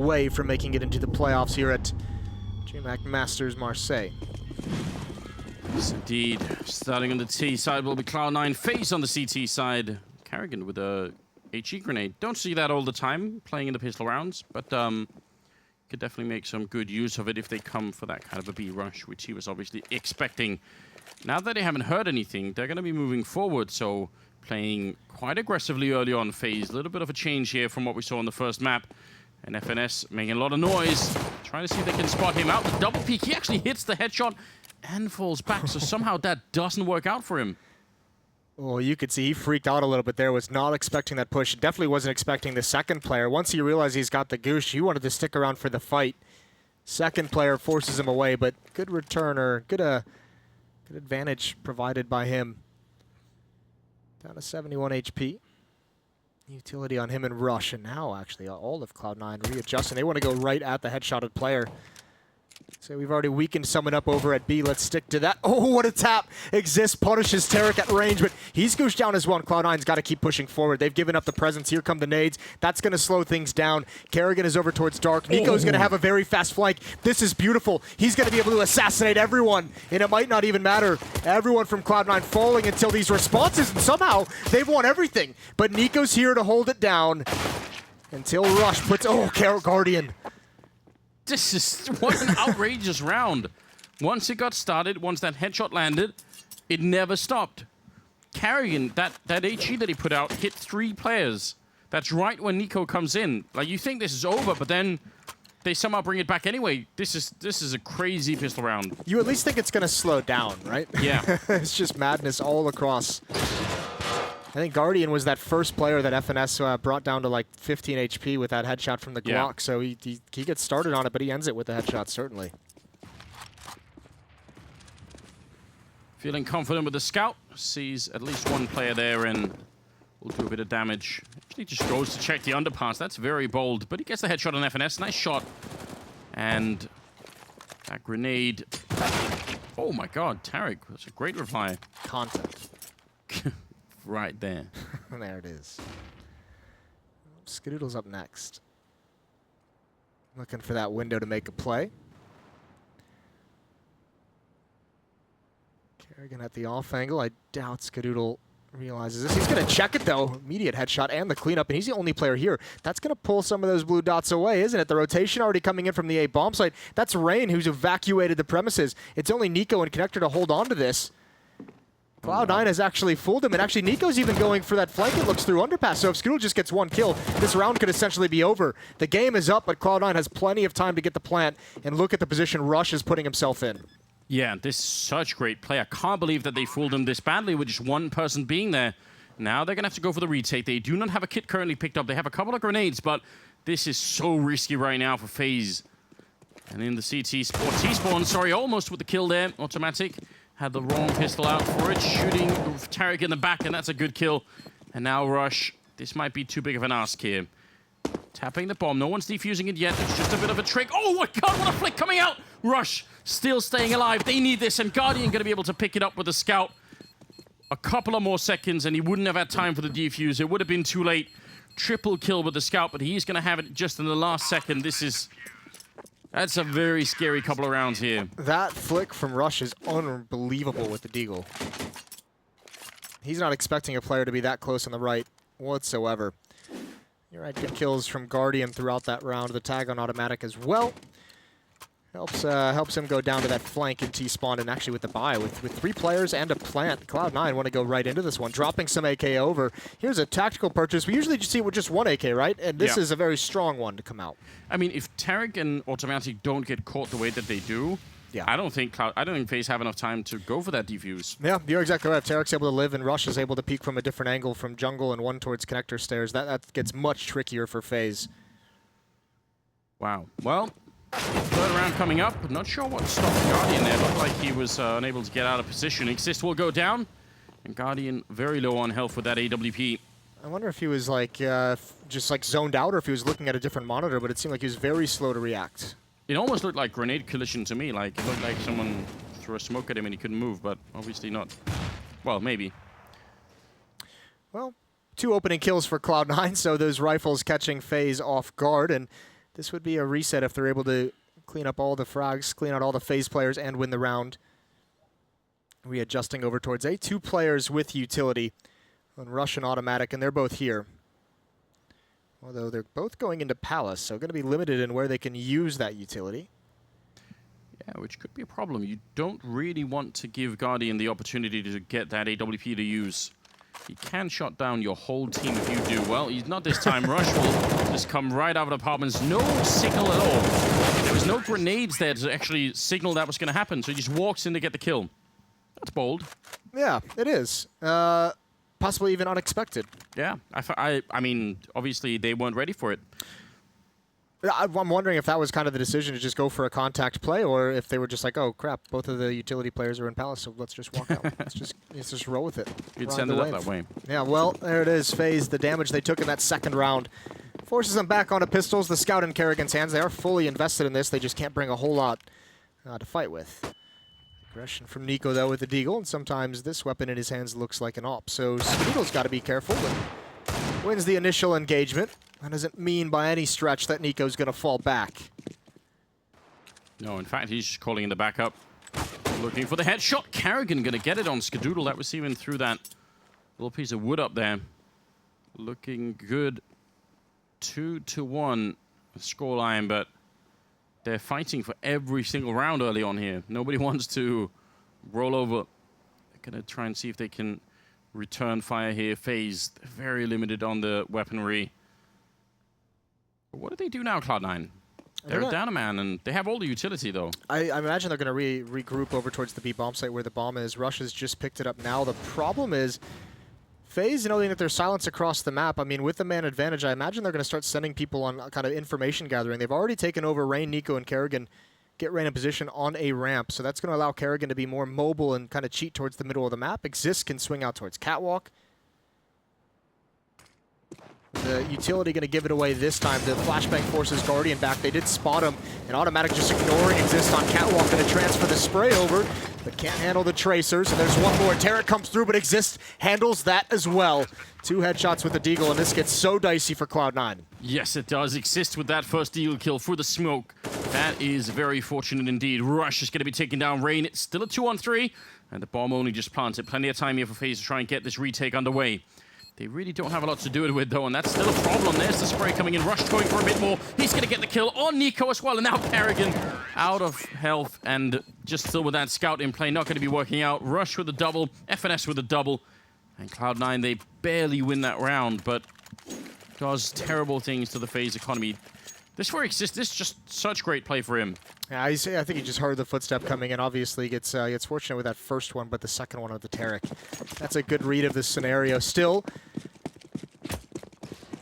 away from making it into the playoffs here at DreamHack Masters Marseille. Yes, indeed. Starting on the T side will be Cloud9, FaZe on the CT side. Carrigan with a HE grenade. Don't see that all the time playing in the pistol rounds, but could definitely make some good use of it if they come for that kind of a B rush, which he was obviously expecting. Now that they haven't heard anything, they're going to be moving forward, so playing quite aggressively early on FaZe. A little bit of a change here from what we saw on the first map. And FNS making a lot of noise, trying to see if they can spot him out. The double peek, he actually hits the headshot and falls back, so somehow that doesn't work out for him. Well, you could see he freaked out a little bit there, was not expecting that push. Definitely wasn't expecting the second player. Once he realized he's got the goosh, he wanted to stick around for the fight. Second player forces him away, but good return, or good advantage provided by him. Down to 71 HP. Utility on him and Rush, and now actually all of Cloud9 readjusting. They want to go right at the headshotted player. So we've already weakened someone up over at B. Let's stick to that. Oh, what a tap! Exists, punishes Tarek at range, but he's gooshed down as well, and Cloud9's got to keep pushing forward. They've given up the presence. Here come the nades. That's going to slow things down. Carrigan is over towards Dark. Nico's going to have a very fast flank. This is beautiful. He's going to be able to assassinate everyone, and it might not even matter. Everyone from Cloud9 falling until these responses, and somehow they've won everything. But Nico's here to hold it down until Rush puts... Oh, Guardian. This is what an outrageous round. Once it got started, once that headshot landed, it never stopped. Carrigan, that HE that he put out, hit 3 players. That's right when Nico comes in. Like, you think this is over, but then they somehow bring it back anyway. This is a crazy pistol round. You at least think it's going to slow down, right? Yeah. It's just madness all across. I think Guardian was that first player that FNS brought down to like 15 HP with that headshot from the Glock, so he gets started on it, but he ends it with the headshot, certainly. Feeling confident with the scout, sees at least one player there and will do a bit of damage. Actually just goes to check the underpass. That's very bold, but he gets the headshot on FNS. Nice shot. And that grenade. Oh my god, Tarek, that's a great reply. Content. Right there. There it is. Skadoodle's up next. Looking for that window to make a play. Carrigan at the off angle. I doubt Skadoodle realizes this. He's going to check it, though. Immediate headshot and the cleanup, and he's the only player here. That's going to pull some of those blue dots away, isn't it? The rotation already coming in from the A bomb site. That's Rain, who's evacuated the premises. It's only Nico and Connector to hold on to this. Cloud9 has actually fooled him, and actually Nico's even going for that flank. It looks through underpass, so if Skadoodle just gets one kill, this round could essentially be over. The game is up, but Cloud9 has plenty of time to get the plant, and look at the position Rush is putting himself in. Yeah, this is such great play. I can't believe that they fooled him this badly with just one person being there. Now they're going to have to go for the retake. They do not have a kit currently picked up. They have a couple of grenades, but this is so risky right now for FaZe. And in the CT spawn, T-spawn, sorry, almost with the kill there. Automatic. Had the wrong pistol out for it, shooting Tarek in the back, and that's a good kill. And now Rush. This might be too big of an ask here. Tapping the bomb. No one's defusing it yet. It's just a bit of a trick. Oh my god, what a flick coming out! Rush still staying alive. They need this, and Guardian going to be able to pick it up with the scout. A couple of more seconds, and he wouldn't have had time for the defuse. It would have been too late. Triple kill with the scout, but he's going to have it just in the last second. That's a very scary couple of rounds here. That flick from Rush is unbelievable with the deagle. He's not expecting a player to be that close on the right whatsoever. You're right, good kills from Guardian throughout that round. The tag on automatic as well. Helps him go down to that flank in T-spawn, and actually with the buy, with 3 players and a plant, Cloud9 want to go right into this one, dropping some AK over. Here's a tactical purchase. We usually just see it with just one AK, right? And this is a very strong one to come out. I mean, if Tarek and Automatic don't get caught the way that they do, I don't think FaZe have enough time to go for that defuse. Yeah, you're exactly right. Tarek's able to live, and Rush is able to peek from a different angle from jungle and one towards connector stairs. That gets much trickier for FaZe. Wow. Well, third round coming up. Not sure what stopped Guardian there. Looked like he was unable to get out of position. Exist will go down, and Guardian very low on health with that AWP. I wonder if he was like just like zoned out, or if he was looking at a different monitor, but it seemed like he was very slow to react. It almost looked like grenade collision to me. Like, it looked like someone threw a smoke at him and he couldn't move, but obviously not. Well, maybe. Well, 2 opening kills for Cloud9, so those rifles catching FaZe off guard, and This would be a reset if they're able to clean up all the frags, clean out all the FaZe players, and win the round. Readjusting over towards A. 2 players with utility on Rush and Automatic, and they're both here. Although they're both going into Palace, so going to be limited in where they can use that utility. Yeah, which could be a problem. You don't really want to give Guardian the opportunity to get that AWP to use. He can shut down your whole team if you do. Well, he's not this time. Rush will just come right out of the apartments. No signal at all. There was no grenades there to actually signal that was going to happen, so he just walks in to get the kill. That's bold. Yeah, it is. Possibly even unexpected. Yeah, I mean, obviously they weren't ready for it. I'm wondering if that was kind of the decision to just go for a contact play, or if they were just like, oh crap, both of the utility players are in Palace, so let's just walk out. let's just roll with it. You'd send it up that way. Yeah, well, there it is. FaZe, the damage they took in that second round forces them back onto pistols. The scout in Kerrigan's hands. They are fully invested in this. They just can't bring a whole lot to fight with. Aggression from Nico, though, with the Deagle, and sometimes this weapon in his hands looks like an op. So Skeedo's got to be careful, but wins the initial engagement. That doesn't mean by any stretch that Nico's going to fall back. No, in fact, he's just calling in the backup. Looking for the headshot. Kerrigan going to get it on Skadoodle. That was even through that little piece of wood up there. Looking good. 2-1 scoreline, but they're fighting for every single round early on here. Nobody wants to roll over. They're going to try and see if they can return fire here. FaZe, very limited on the weaponry. But what do they do now, Cloud9? They're down a man, and they have all the utility, though. I imagine they're going to regroup over towards the B bomb site where the bomb is. Rush has just picked it up now. The problem is FaZe, knowing that there's silence across the map, I mean, with the man advantage, I imagine they're going to start sending people on kind of information gathering. They've already taken over Rain, Nico, and Kerrigan, get Rain in position on a ramp. So that's going to allow Kerrigan to be more mobile and kind of cheat towards the middle of the map. Exist can swing out towards Catwalk. The utility going to give it away this time. The flashbang forces Guardian back. They did spot him, and Automatic just ignoring Exist on Catwalk. Going to transfer the spray over, but can't handle the tracers. And there's one more. Tarek comes through, but Exist handles that as well. 2 headshots with the Deagle, and this gets so dicey for Cloud9. Yes, it does. Exist with that first Deagle kill through the smoke. That is very fortunate indeed. Rush is going to be taking down Rain. It's still a 2-on-3, and the bomb only just planted. Plenty of time here for FaZe to try and get this retake underway. They really don't have a lot to do it with, though, and that's still a problem. There's the spray coming in. Rush going for a bit more. He's going to get the kill on Nico as well, and now Kerrigan out of health and just still with that scout in play. Not going to be working out. Rush with the double, FNS with the double, and Cloud9, they barely win that round, but does terrible things to the FaZe economy. This for Exist, this is just such great play for him. Yeah, I think he just heard the footstep coming in. Obviously, gets fortunate with that first one, but the second one with the Tarek. That's a good read of this scenario. Still,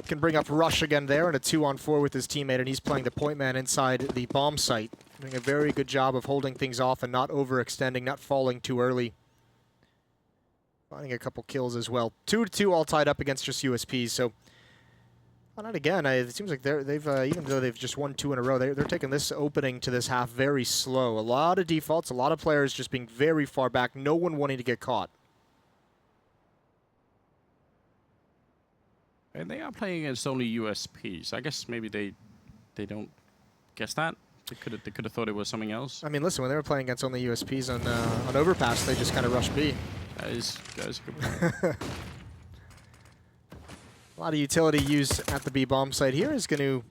can bring up Rush again there, and a 2-on-4 with his teammate, and he's playing the point man inside the bomb site. Doing a very good job of holding things off and not overextending, not falling too early. Finding a couple kills as well. 2-2 all tied up against just USPs, so... Well, not again. It seems like they've even though they've just won 2 in a row, they're taking this opening to this half very slow. A lot of defaults, a lot of players just being very far back, no one wanting to get caught. And they are playing against only USPs. I guess maybe they don't guess that. They could have thought it was something else. I mean, listen, when they were playing against only USPs on Overpass, they just kind of rushed B. That is a good point. A lot of utility used at the B bomb site here is going to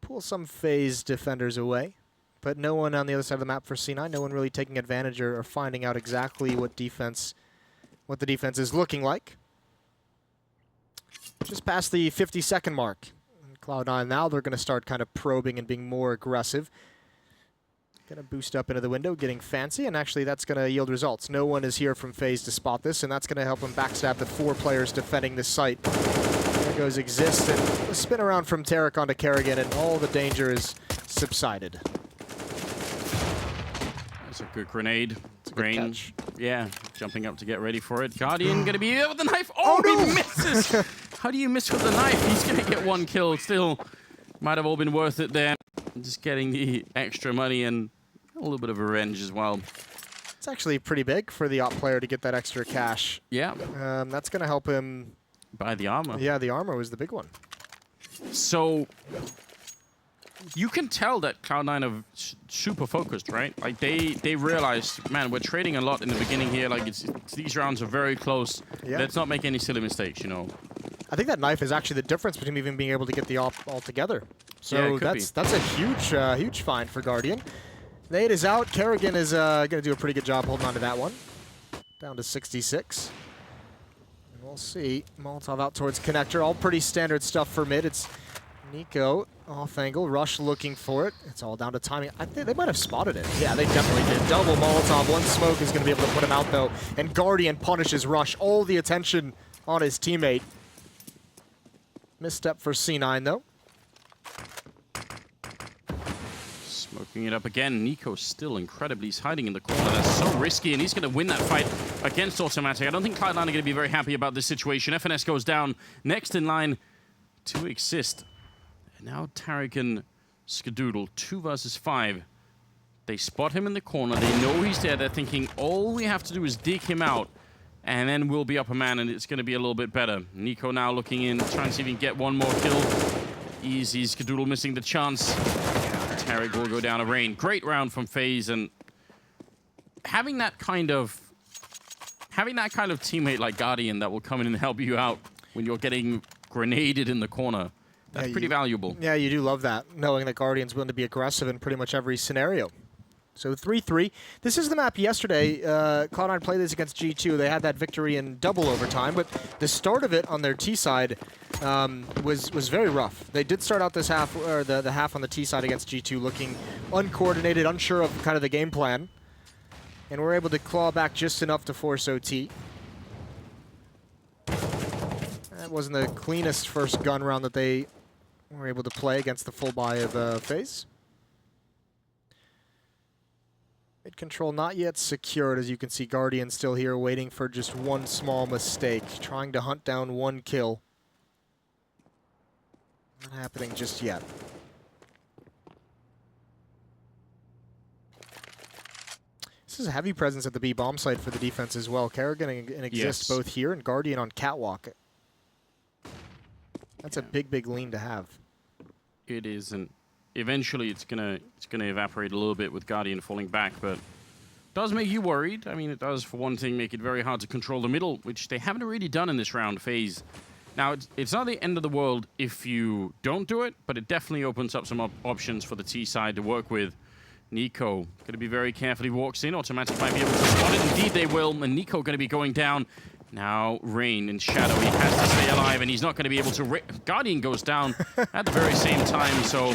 pull some FaZe defenders away, but no one on the other side of the map for C9. No one really taking advantage or finding out exactly what the defense is looking like. Just past the 50-second mark. Cloud9 now they're going to start kind of probing and being more aggressive. Going to boost up into the window, getting fancy, and actually that's going to yield results. No one is here from FaZe to spot this, and that's going to help him backstab the 4 players defending this site. There goes Exist, and a spin around from Tarek onto Kerrigan, and all the danger is subsided. That's a good grenade. It's a good catch. Yeah, jumping up to get ready for it. Guardian going to be here with the knife. Oh, no! He misses! How do you miss with the knife? He's going to get 1 kill. Still, might have all been worth it there. Just getting the extra money and a little bit of revenge as well. It's actually pretty big for the op player to get that extra cash. Yeah. That's going to help him buy the armor. Yeah, the armor was the big one. So you can tell that Cloud9 are super focused, right? Like they realized, man, we're trading a lot in the beginning here. Like these rounds are very close. Yeah. Let's not make any silly mistakes, you know. I think that knife is actually the difference between even being able to get the op all together. So Yeah, that's a huge find for Guardian. Nade is out. Kerrigan is going to do a pretty good job holding on to that one. Down to 66. And we'll see. Molotov out towards connector. All pretty standard stuff for mid. It's Nico off angle. Rush looking for it. It's all down to timing. I think they might have spotted it. Yeah, they definitely did. Double Molotov. One smoke is going to be able to put him out, though. And Guardian punishes Rush. All the attention on his teammate. Misstep for C9, though. Smoking it up again. Nico's still incredibly. He's hiding in the corner. That's so risky, and he's going to win that fight against Automatic. I don't think Cloud9 are going to be very happy about this situation. FNS goes down. Next in line to exist. And now Tarek and Skadoodle, 2 versus 5. They spot him in the corner. They know he's there. They're thinking all we have to do is dig him out, and then we'll be up a man, and it's going to be a little bit better. Nico now looking in, trying to see if he can get one more kill. Easy. Skadoodle missing the chance. Tarek will go down a rain. Great round from FaZe, and having that kind of teammate like Guardian that will come in and help you out when you're getting grenaded in the corner, that's pretty valuable. Yeah, you do love that, knowing that Guardian's willing to be aggressive in pretty much every scenario. So 3-3. This is the map yesterday. Cloud9 played this against G2. They had that victory in double overtime, but the start of it on their T side was very rough. They did start out this half, or the half on the T side against G2, looking uncoordinated, unsure of kind of the game plan, and were able to claw back just enough to force OT. That wasn't the cleanest first gun round that they were able to play against the full buy of FaZe. Mid control not yet secured, as you can see. Guardian still here waiting for just one small mistake, trying to hunt down one kill. Not happening just yet. This is a heavy presence at the B bomb site for the defense as well. Kerrigan and Exist both here, and Guardian on catwalk. That's a big lean to have. It is, and eventually it's gonna evaporate a little bit with Guardian falling back, but it does make you worried. I mean, it does, for one thing, make it very hard to control the middle, which they haven't really done in this round. FaZe. Now, it's not the end of the world if you don't do it, but it definitely opens up some options for the T side to work with. Nico going to be very careful. He walks in. Automatic might be able to spot it. Indeed, they will. And Nico going to be going down. Now, Rain in shadow. He has to stay alive, and he's not going to be able to... Guardian goes down at the very same time, so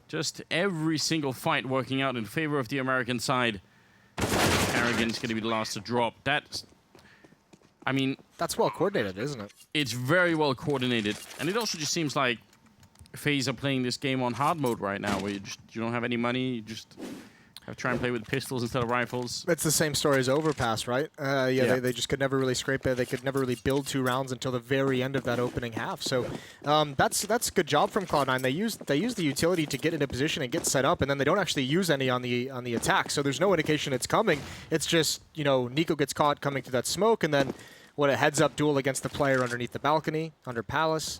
just every single fight working out in favor of the American side. Arrogant's going to be the last to drop. That's... I mean... That's well coordinated, isn't it? It's very well coordinated. And it also just seems like FaZe are playing this game on hard mode right now, where you don't have any money, you just have to try and play with pistols instead of rifles. It's the same story as Overpass, right? Yeah. They just could never really scrape it. They could never really build 2 rounds until the very end of that opening half. So that's a good job from Cloud9. They use the utility to get into position and get set up, and then they don't actually use any on the attack. So there's no indication it's coming. It's just, you know, Nico gets caught coming through that smoke, and then what, a heads-up duel against the player underneath the balcony, under Palace.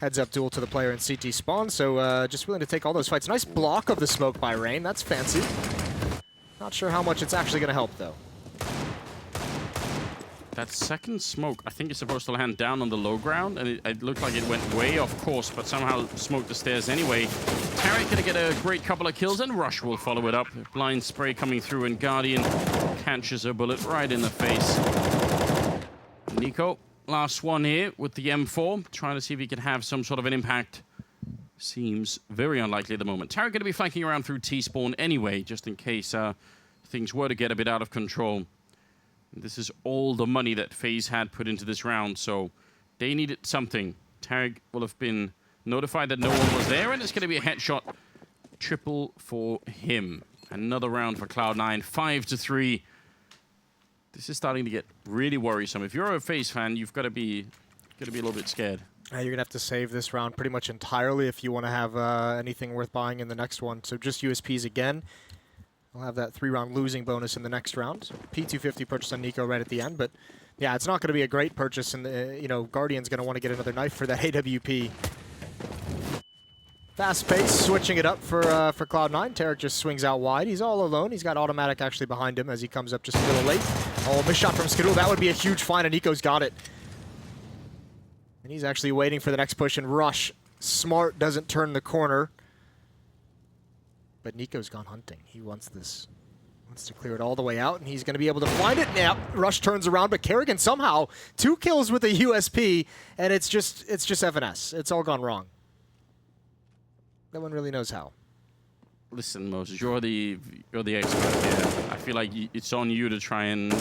Heads-up duel to the player in CT spawn, so just willing to take all those fights. Nice block of the smoke by Rain. That's fancy. Not sure how much it's actually going to help, though. That second smoke, I think, is supposed to land down on the low ground, and it looked like it went way off course, but somehow smoked the stairs anyway. Tarek going to get a great couple of kills, and Rush will follow it up. Blind spray coming through, and Guardian catches a bullet right in the face. Nico, last one here with the M4, trying to see if he can have some sort of an impact. Seems very unlikely at the moment. Tarek going to be flanking around through T-spawn anyway, just in case things were to get a bit out of control. This is all the money that FaZe had put into this round, so they needed something. Tarek will have been notified that no one was there, and it's going to be a headshot triple for him. Another round for Cloud9, 5-3. This is starting to get really worrisome. If you're a FaZe fan, you've got to be a little bit scared. You're going to have to save this round pretty much entirely if you want to have anything worth buying in the next one. So just USPs again. We'll have that 3-round losing bonus in the next round. P250 purchase on Nico right at the end, but yeah, it's not going to be a great purchase, and you know, Guardian's going to want to get another knife for that AWP. Fast pace, switching it up for Cloud9. Tarek just swings out wide. He's all alone. He's got automatic actually behind him as he comes up just a little late. Oh, missed shot from Skidoo. That would be a huge find, and Nico's got it. And he's actually waiting for the next push and rush. Smart doesn't turn the corner. But Nico's gone hunting. He wants this. Wants to clear it all the way out, and he's going to be able to find it. Now, Rush turns around, but Kerrigan somehow 2 kills with a USP, and it's just FNS. It's all gone wrong. No one really knows how. Listen, Moses, you're the expert here. I feel like it's on you to try and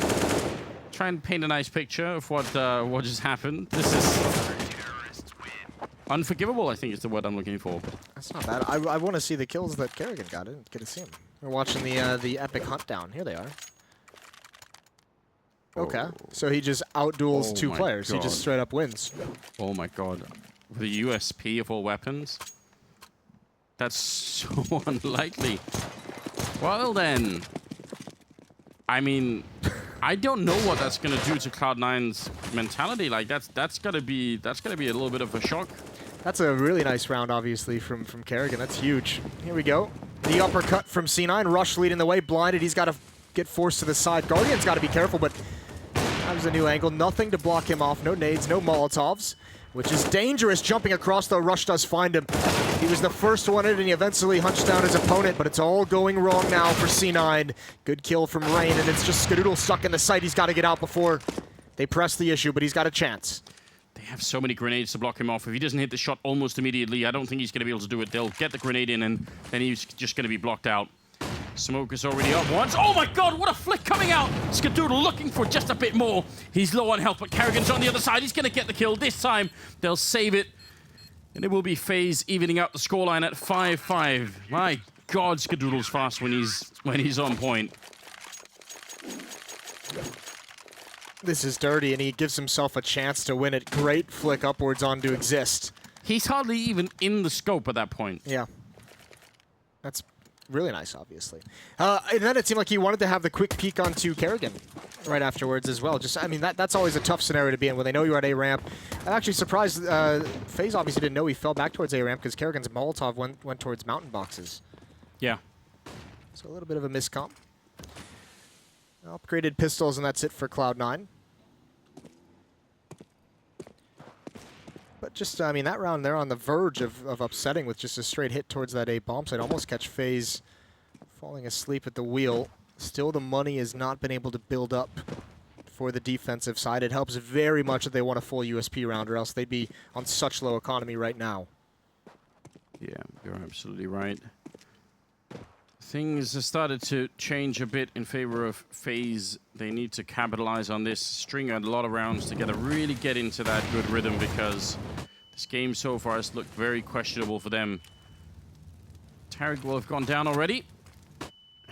paint a nice picture of what just happened. This is unforgivable, I think is the word I'm looking for. That's not bad. I want to see the kills that Kerrigan got. I didn't get to see him. We're watching the epic hunt down. Here they are. Okay, so he just outduels 2 players. God. He just straight up wins. Oh my god. With a USP of all weapons? That's so unlikely. Well then. I mean, I don't know what that's gonna do to Cloud9's mentality. Like that's gonna be a little bit of a shock. That's a really nice round, obviously, from Kerrigan. That's huge. Here we go. The uppercut from C9. Rush leading the way. Blinded. He's got to get forced to the side. Guardian's got to be careful, but that was a new angle. Nothing to block him off. No nades, no Molotovs, which is dangerous. Jumping across, though. Rush does find him. He was the first one in, and he eventually hunched down his opponent, but it's all going wrong now for C9. Good kill from Rain, and it's just Skadoodle stuck in the site. He's got to get out before they press the issue, but he's got a chance. They have so many grenades to block him off. If he doesn't hit the shot almost immediately, I don't think he's going to be able to do it. They'll get the grenade in, and then he's just going to be blocked out. Smoke is already up once. Oh my god, what a flick coming out! Skadoodle looking for just a bit more. He's low on health, but Kerrigan's on the other side. He's going to get the kill. This time, they'll save it. And it will be FaZe evening out the scoreline at 5-5. My god, Skadoodle's fast when he's on point. This is dirty, and he gives himself a chance to win it. Great flick upwards onto Exist. He's hardly even in the scope at that point. Yeah. That's really nice, obviously. And then it seemed like he wanted to have the quick peek onto Kerrigan right afterwards as well. Just, I mean, that's always a tough scenario to be in when they know you're at A-ramp. I'm actually surprised FaZe obviously didn't know he fell back towards A-ramp because Kerrigan's Molotov went towards mountain boxes. Yeah. So a little bit of a miscomp. Upgraded pistols, and that's it for Cloud9. But just, I mean, that round, they're on the verge of upsetting with just a straight hit towards that A bomb site. Almost catch FaZe falling asleep at the wheel. Still, the money has not been able to build up for the defensive side. It helps very much that they want a full USP round, or else they'd be on such low economy right now. Yeah, you're absolutely right. Things have started to change a bit in favor of FaZe. They need to capitalize on this, string a lot of rounds together, really get into that good rhythm, because this game so far has looked very questionable for them. Tarek will have gone down already.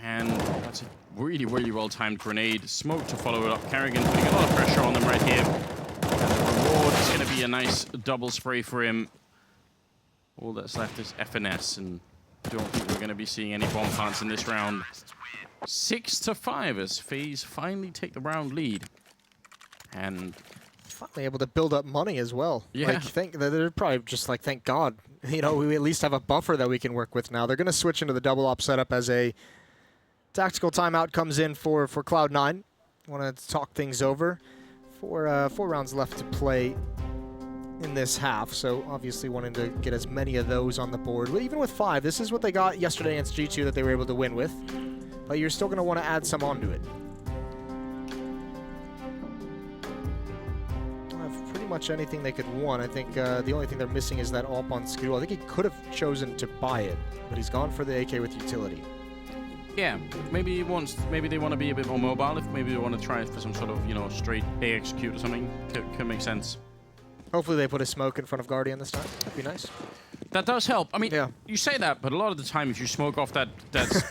And that's a really, really well-timed grenade. Smoke to follow it up. Kerrigan putting a lot of pressure on them right here. And the reward is going to be a nice double spray for him. All that's left is FNS, and don't think we're going to be seeing any bomb plants in this round. 6-5 as FaZe finally take the round lead. And finally able to build up money as well. Yeah. Like, they're probably just like, thank God. You know, we at least have a buffer that we can work with now. They're going to switch into the double op setup as a tactical timeout comes in for Cloud9. Want to talk things over. 4 rounds left to play in this half, so obviously wanting to get as many of those on the board. But even with 5, this is what they got yesterday against G2 that they were able to win with. But you're still going to want to add some onto it. Have pretty much anything they could want. I think the only thing they're missing is that AWP on Skidoo. I think he could have chosen to buy it, but he's gone for the AK with utility. yeah, maybe they want to be a bit more mobile. If maybe they want to try for some sort of, you know, straight A execute or something, could make sense. Hopefully they put a smoke in front of Guardian this time. That'd be nice. That does help. I mean, yeah. You say that, but a lot of the time, if you smoke off that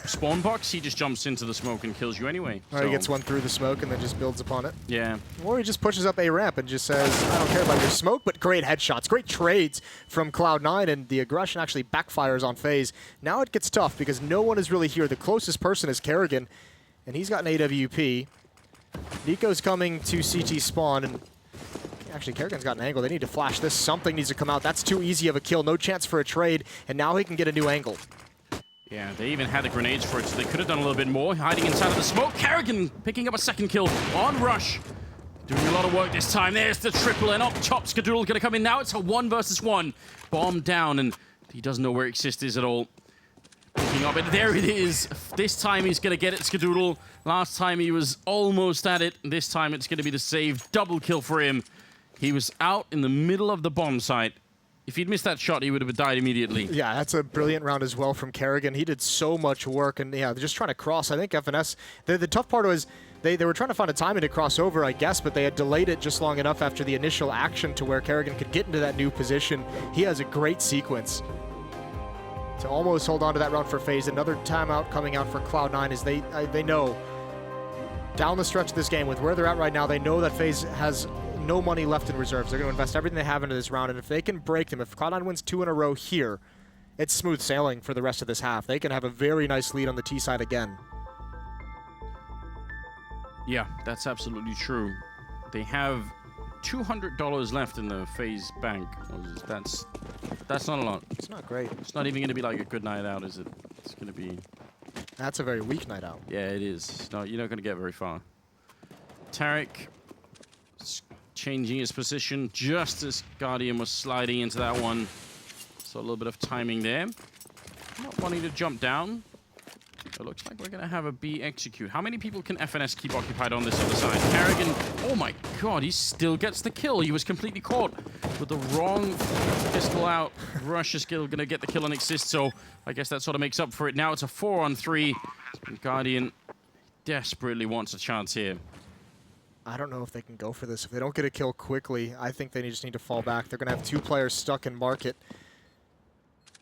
spawn box, he just jumps into the smoke and kills you anyway. Or he gets one through the smoke and then just builds upon it. Yeah. Or he just pushes up a ramp and just says, I don't care about your smoke, but great headshots, great trades from Cloud9, and the aggression actually backfires on FaZe. Now it gets tough because no one is really here. The closest person is Kerrigan, and he's got an AWP. Nico's coming to CT spawn, and Actually, Kerrigan's got an angle. They need to flash this. Something needs to come out. That's too easy of a kill. No chance for a trade, and now he can get a new angle. Yeah, they even had the grenades for it, so they could have done a little bit more. Hiding inside of the smoke. Kerrigan picking up a second kill on Rush. Doing a lot of work this time. There's the triple, and up top, Skadoodle gonna come in now. It's a 1 versus 1. Bomb down, and he doesn't know where Exist is at all. Picking up, and there it is. This time he's gonna get it, Skadoodle. Last time he was almost at it. This time it's gonna be the save. Double kill for him. He was out in the middle of the bomb site. If he'd missed that shot, he would have died immediately. Yeah, that's a brilliant round as well from Kerrigan. He did so much work, and yeah, they're just trying to cross. I think FNS, the tough part was they were trying to find a timing to cross over, I guess, but they had delayed it just long enough after the initial action to where Kerrigan could get into that new position. He has a great sequence to almost hold on to that round for FaZe. Another timeout coming out for Cloud9 is they know down the stretch of this game with where they're at right now, they know that FaZe has no money left in reserves. They're going to invest everything they have into this round, and if they can break them, if Cloud9 wins 2 in a row here, it's smooth sailing for the rest of this half. They can have a very nice lead on the T side again. Yeah, that's absolutely true. They have $200 left in the FaZe bank. That's not a lot. It's not great. It's not even going to be like a good night out, is it? It's going to be... That's a very weak night out. Yeah, it is. No, you're not going to get very far. Tarek changing his position just as Guardian was sliding into that one. So a little bit of timing there. Not wanting to jump down. It looks like we're going to have a B execute. How many people can FNS keep occupied on this other side? Kerrigan, oh my god, he still gets the kill. He was completely caught with the wrong pistol out. Rush is still going to get the kill on Exist, so I guess that sort of makes up for it. Now it's a 4-on-3, and Guardian desperately wants a chance here. I don't know if they can go for this. If they don't get a kill quickly, I think they just need to fall back. They're going to have 2 players stuck in market.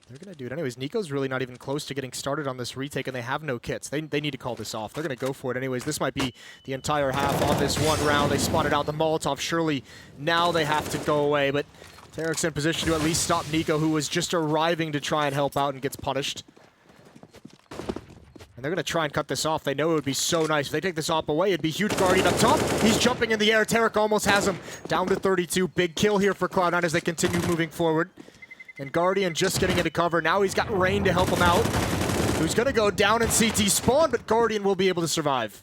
They're going to do it anyways. Nico's really not even close to getting started on this retake, and they have no kits. They need to call this off. They're going to go for it anyways. This might be the entire half on this one round. They spotted out the Molotov. Surely now they have to go away, but Tarek's in position to at least stop Nico, who was just arriving to try and help out and gets punished. And they're going to try and cut this off. They know it would be so nice. If they take this op away, it'd be huge. Guardian up top. He's jumping in the air. Tarek almost has him. Down to 32. Big kill here for Cloud9 as they continue moving forward. And Guardian just getting into cover. Now he's got Rain to help him out. Who's going to go down in CT spawn, but Guardian will be able to survive.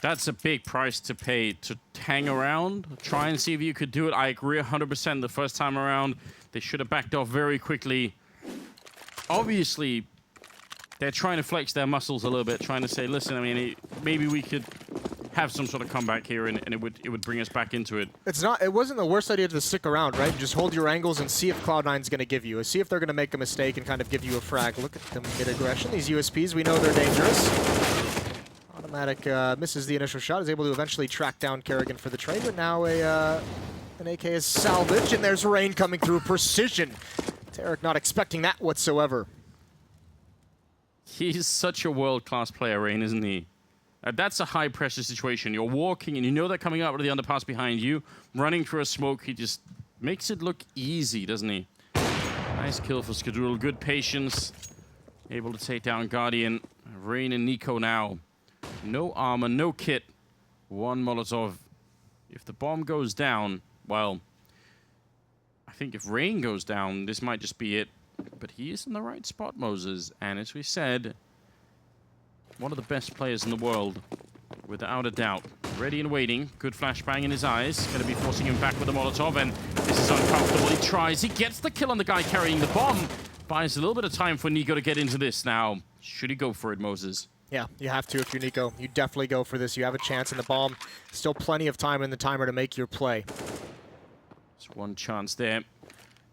That's a big price to pay to hang around. Try and see if you could do it. I agree 100% the first time around. They should have backed off very quickly. Obviously, they're trying to flex their muscles a little bit, trying to say, listen, I mean, maybe we could have some sort of comeback here, and it would bring us back into it. It wasn't the worst idea to stick around, right? Just hold your angles and see if Cloud9's going to give you. See if they're going to make a mistake and kind of give you a frag. Look at them get aggression. These USPs, we know they're dangerous. Automatic misses the initial shot, is able to eventually track down Kerrigan for the trade, but now an AK is salvaged, and there's Rain coming through. Precision. Tarek not expecting that whatsoever. He's such a world-class player, Rain, isn't he? That's a high-pressure situation. You're walking, and you know they're coming out with the underpass behind you. Running through a smoke, he just makes it look easy, doesn't he? Nice kill for Skadoodle. Good patience. Able to take down Guardian. Rain and Nico now. No armor, no kit. 1 Molotov. If the bomb goes down, well, I think if Rain goes down, this might just be it. But he is in the right spot, Moses. And as we said, one of the best players in the world, without a doubt. Ready and waiting. Good flashbang in his eyes. Going to be forcing him back with the Molotov, and this is uncomfortable. He tries. He gets the kill on the guy carrying the bomb. Buys a little bit of time for Nico to get into this now. Should he go for it, Moses? Yeah, you have to if you're Nico. You definitely go for this. You have a chance in the bomb. Still plenty of time in the timer to make your play. Just one chance there.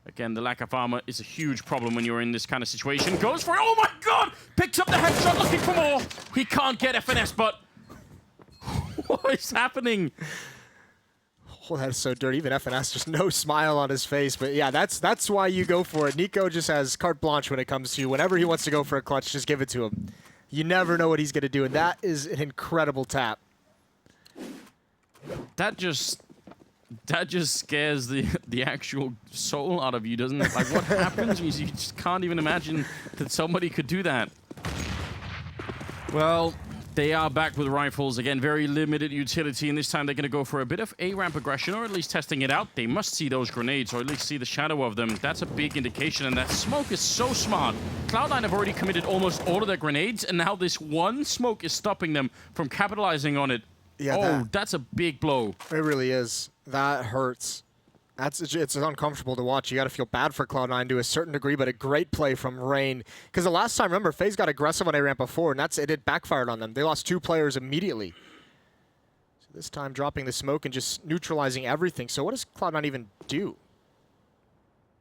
Again, the lack of armor is a huge problem when you're in this kind of situation. Goes for it. Oh my god! Picks up the headshot looking for more. He can't get FNS, but what is happening? Oh, that is so dirty. Even FNS, just no smile on his face. But yeah, that's why you go for it. Nico just has carte blanche when it comes to you. Whenever he wants to go for a clutch, just give it to him. You never know what he's going to do, and that is an incredible tap. That just scares the actual soul out of you, doesn't it? Like, what happens? You just can't even imagine that somebody could do that. Well, They are back with rifles. Again, very limited utility, and this time they're going to go for a bit of A-ramp aggression, or at least testing it out. They must see those grenades, or at least see the shadow of them. That's a big indication, and that smoke is so smart. Cloud9 have already committed almost all of their grenades, and now this one smoke is stopping them from capitalizing on it. Yeah, that's a big blow. It really is. That hurts. It's uncomfortable to watch. You got to feel bad for Cloud9 to a certain degree, but a great play from Rain. Because the last time, remember, FaZe got aggressive on A-ramp before, and it backfired on them. They lost 2 players immediately. So this time, dropping the smoke and just neutralizing everything. So what does Cloud9 even do?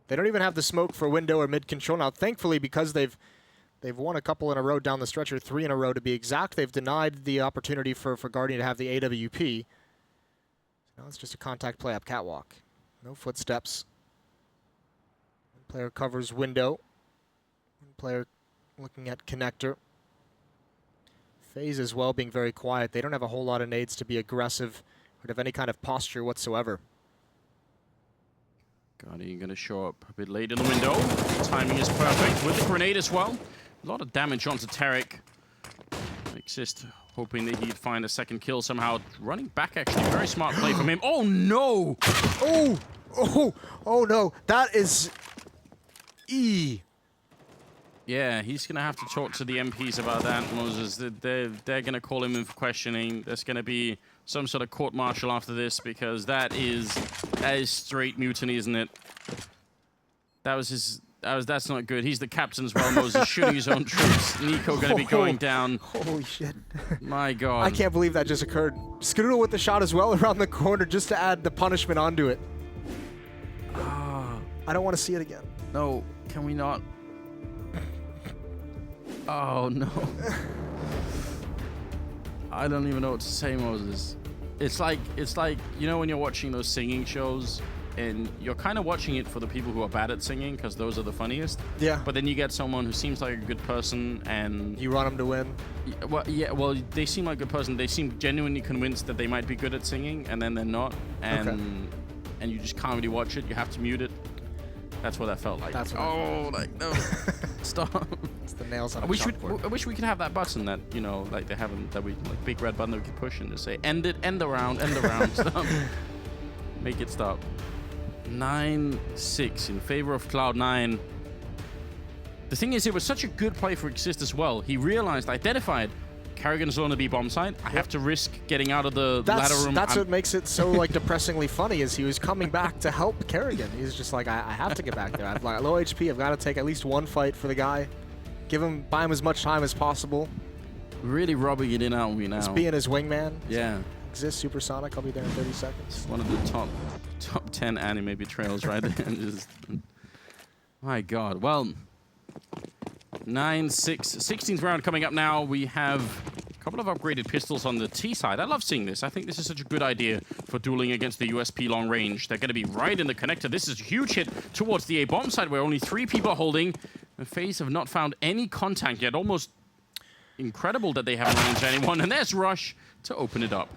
They don't even have the smoke for window or mid control now. Thankfully, because they've won a couple in a row down the stretch, or 3 in a row to be exact, they've denied the opportunity for Guardian to have the AWP. So now it's just a contact play up catwalk. No footsteps. One player covers window. One player looking at connector. FaZe as well being very quiet. They don't have a whole lot of nades to be aggressive or to have any kind of posture whatsoever. Guardian going to show up a bit late in the window. Timing is perfect with the grenade as well. A lot of damage onto Tarek. Exist hoping that he'd find a second kill somehow. Running back, actually. Very smart play from him. Oh, no! Oh, no. That is... Yeah, he's going to have to talk to the MPs about that, Moses. They're going to call him in for questioning. There's going to be some sort of court-martial after this, because that is straight mutiny, isn't it? That's not good. He's the captain as well, Moses, shooting his own troops. Nico going to be going down. Holy shit. My God. I can't believe that just occurred. Skadoodle with the shot as well around the corner just to add the punishment onto it. I don't want to see it again. No, can we not? Oh, no. I don't even know what to say, Moses. It's like, you know when you're watching those singing shows and you're kind of watching it for the people who are bad at singing because those are the funniest. Yeah. But then you get someone who seems like a good person and... You want them to win? Well, they seem like a good person. They seem genuinely convinced that they might be good at singing, and then they're not. And you just can't really watch it. You have to mute it. That's what that felt like. That's what no. Stop. It's the nails on I wish we could have that button that, you know, like they haven't, that we, like big red button that we could push and just say, end the round, stop. Make it stop. 9-6 in favor of Cloud9. The thing is, it was such a good play for Exist as well. He realized, identified, Karrigan's on the B bomb side. I have to risk getting out of the ladder room. That's what makes it so like depressingly funny, is he was coming back to help Karrigan. He's just like, I have to get back there. I've like low HP. I've got to take at least one fight for the guy. Buy him as much time as possible. Really rubbing it in on me now. Just being his wingman. Yeah. Exist supersonic. I'll be there in 30 seconds. One of the top 10 anime betrayals right there. Just, my God. Well, 9-6. 16th round coming up now. We have a couple of upgraded pistols on the T side. I love seeing this. I think this is such a good idea for dueling against the USP long range. They're going to be right in the connector. This is a huge hit towards the A bomb side where only 3 people are holding. The FaZe have not found any contact yet. Almost incredible that they haven't ranged anyone. And there's Rush to open it up.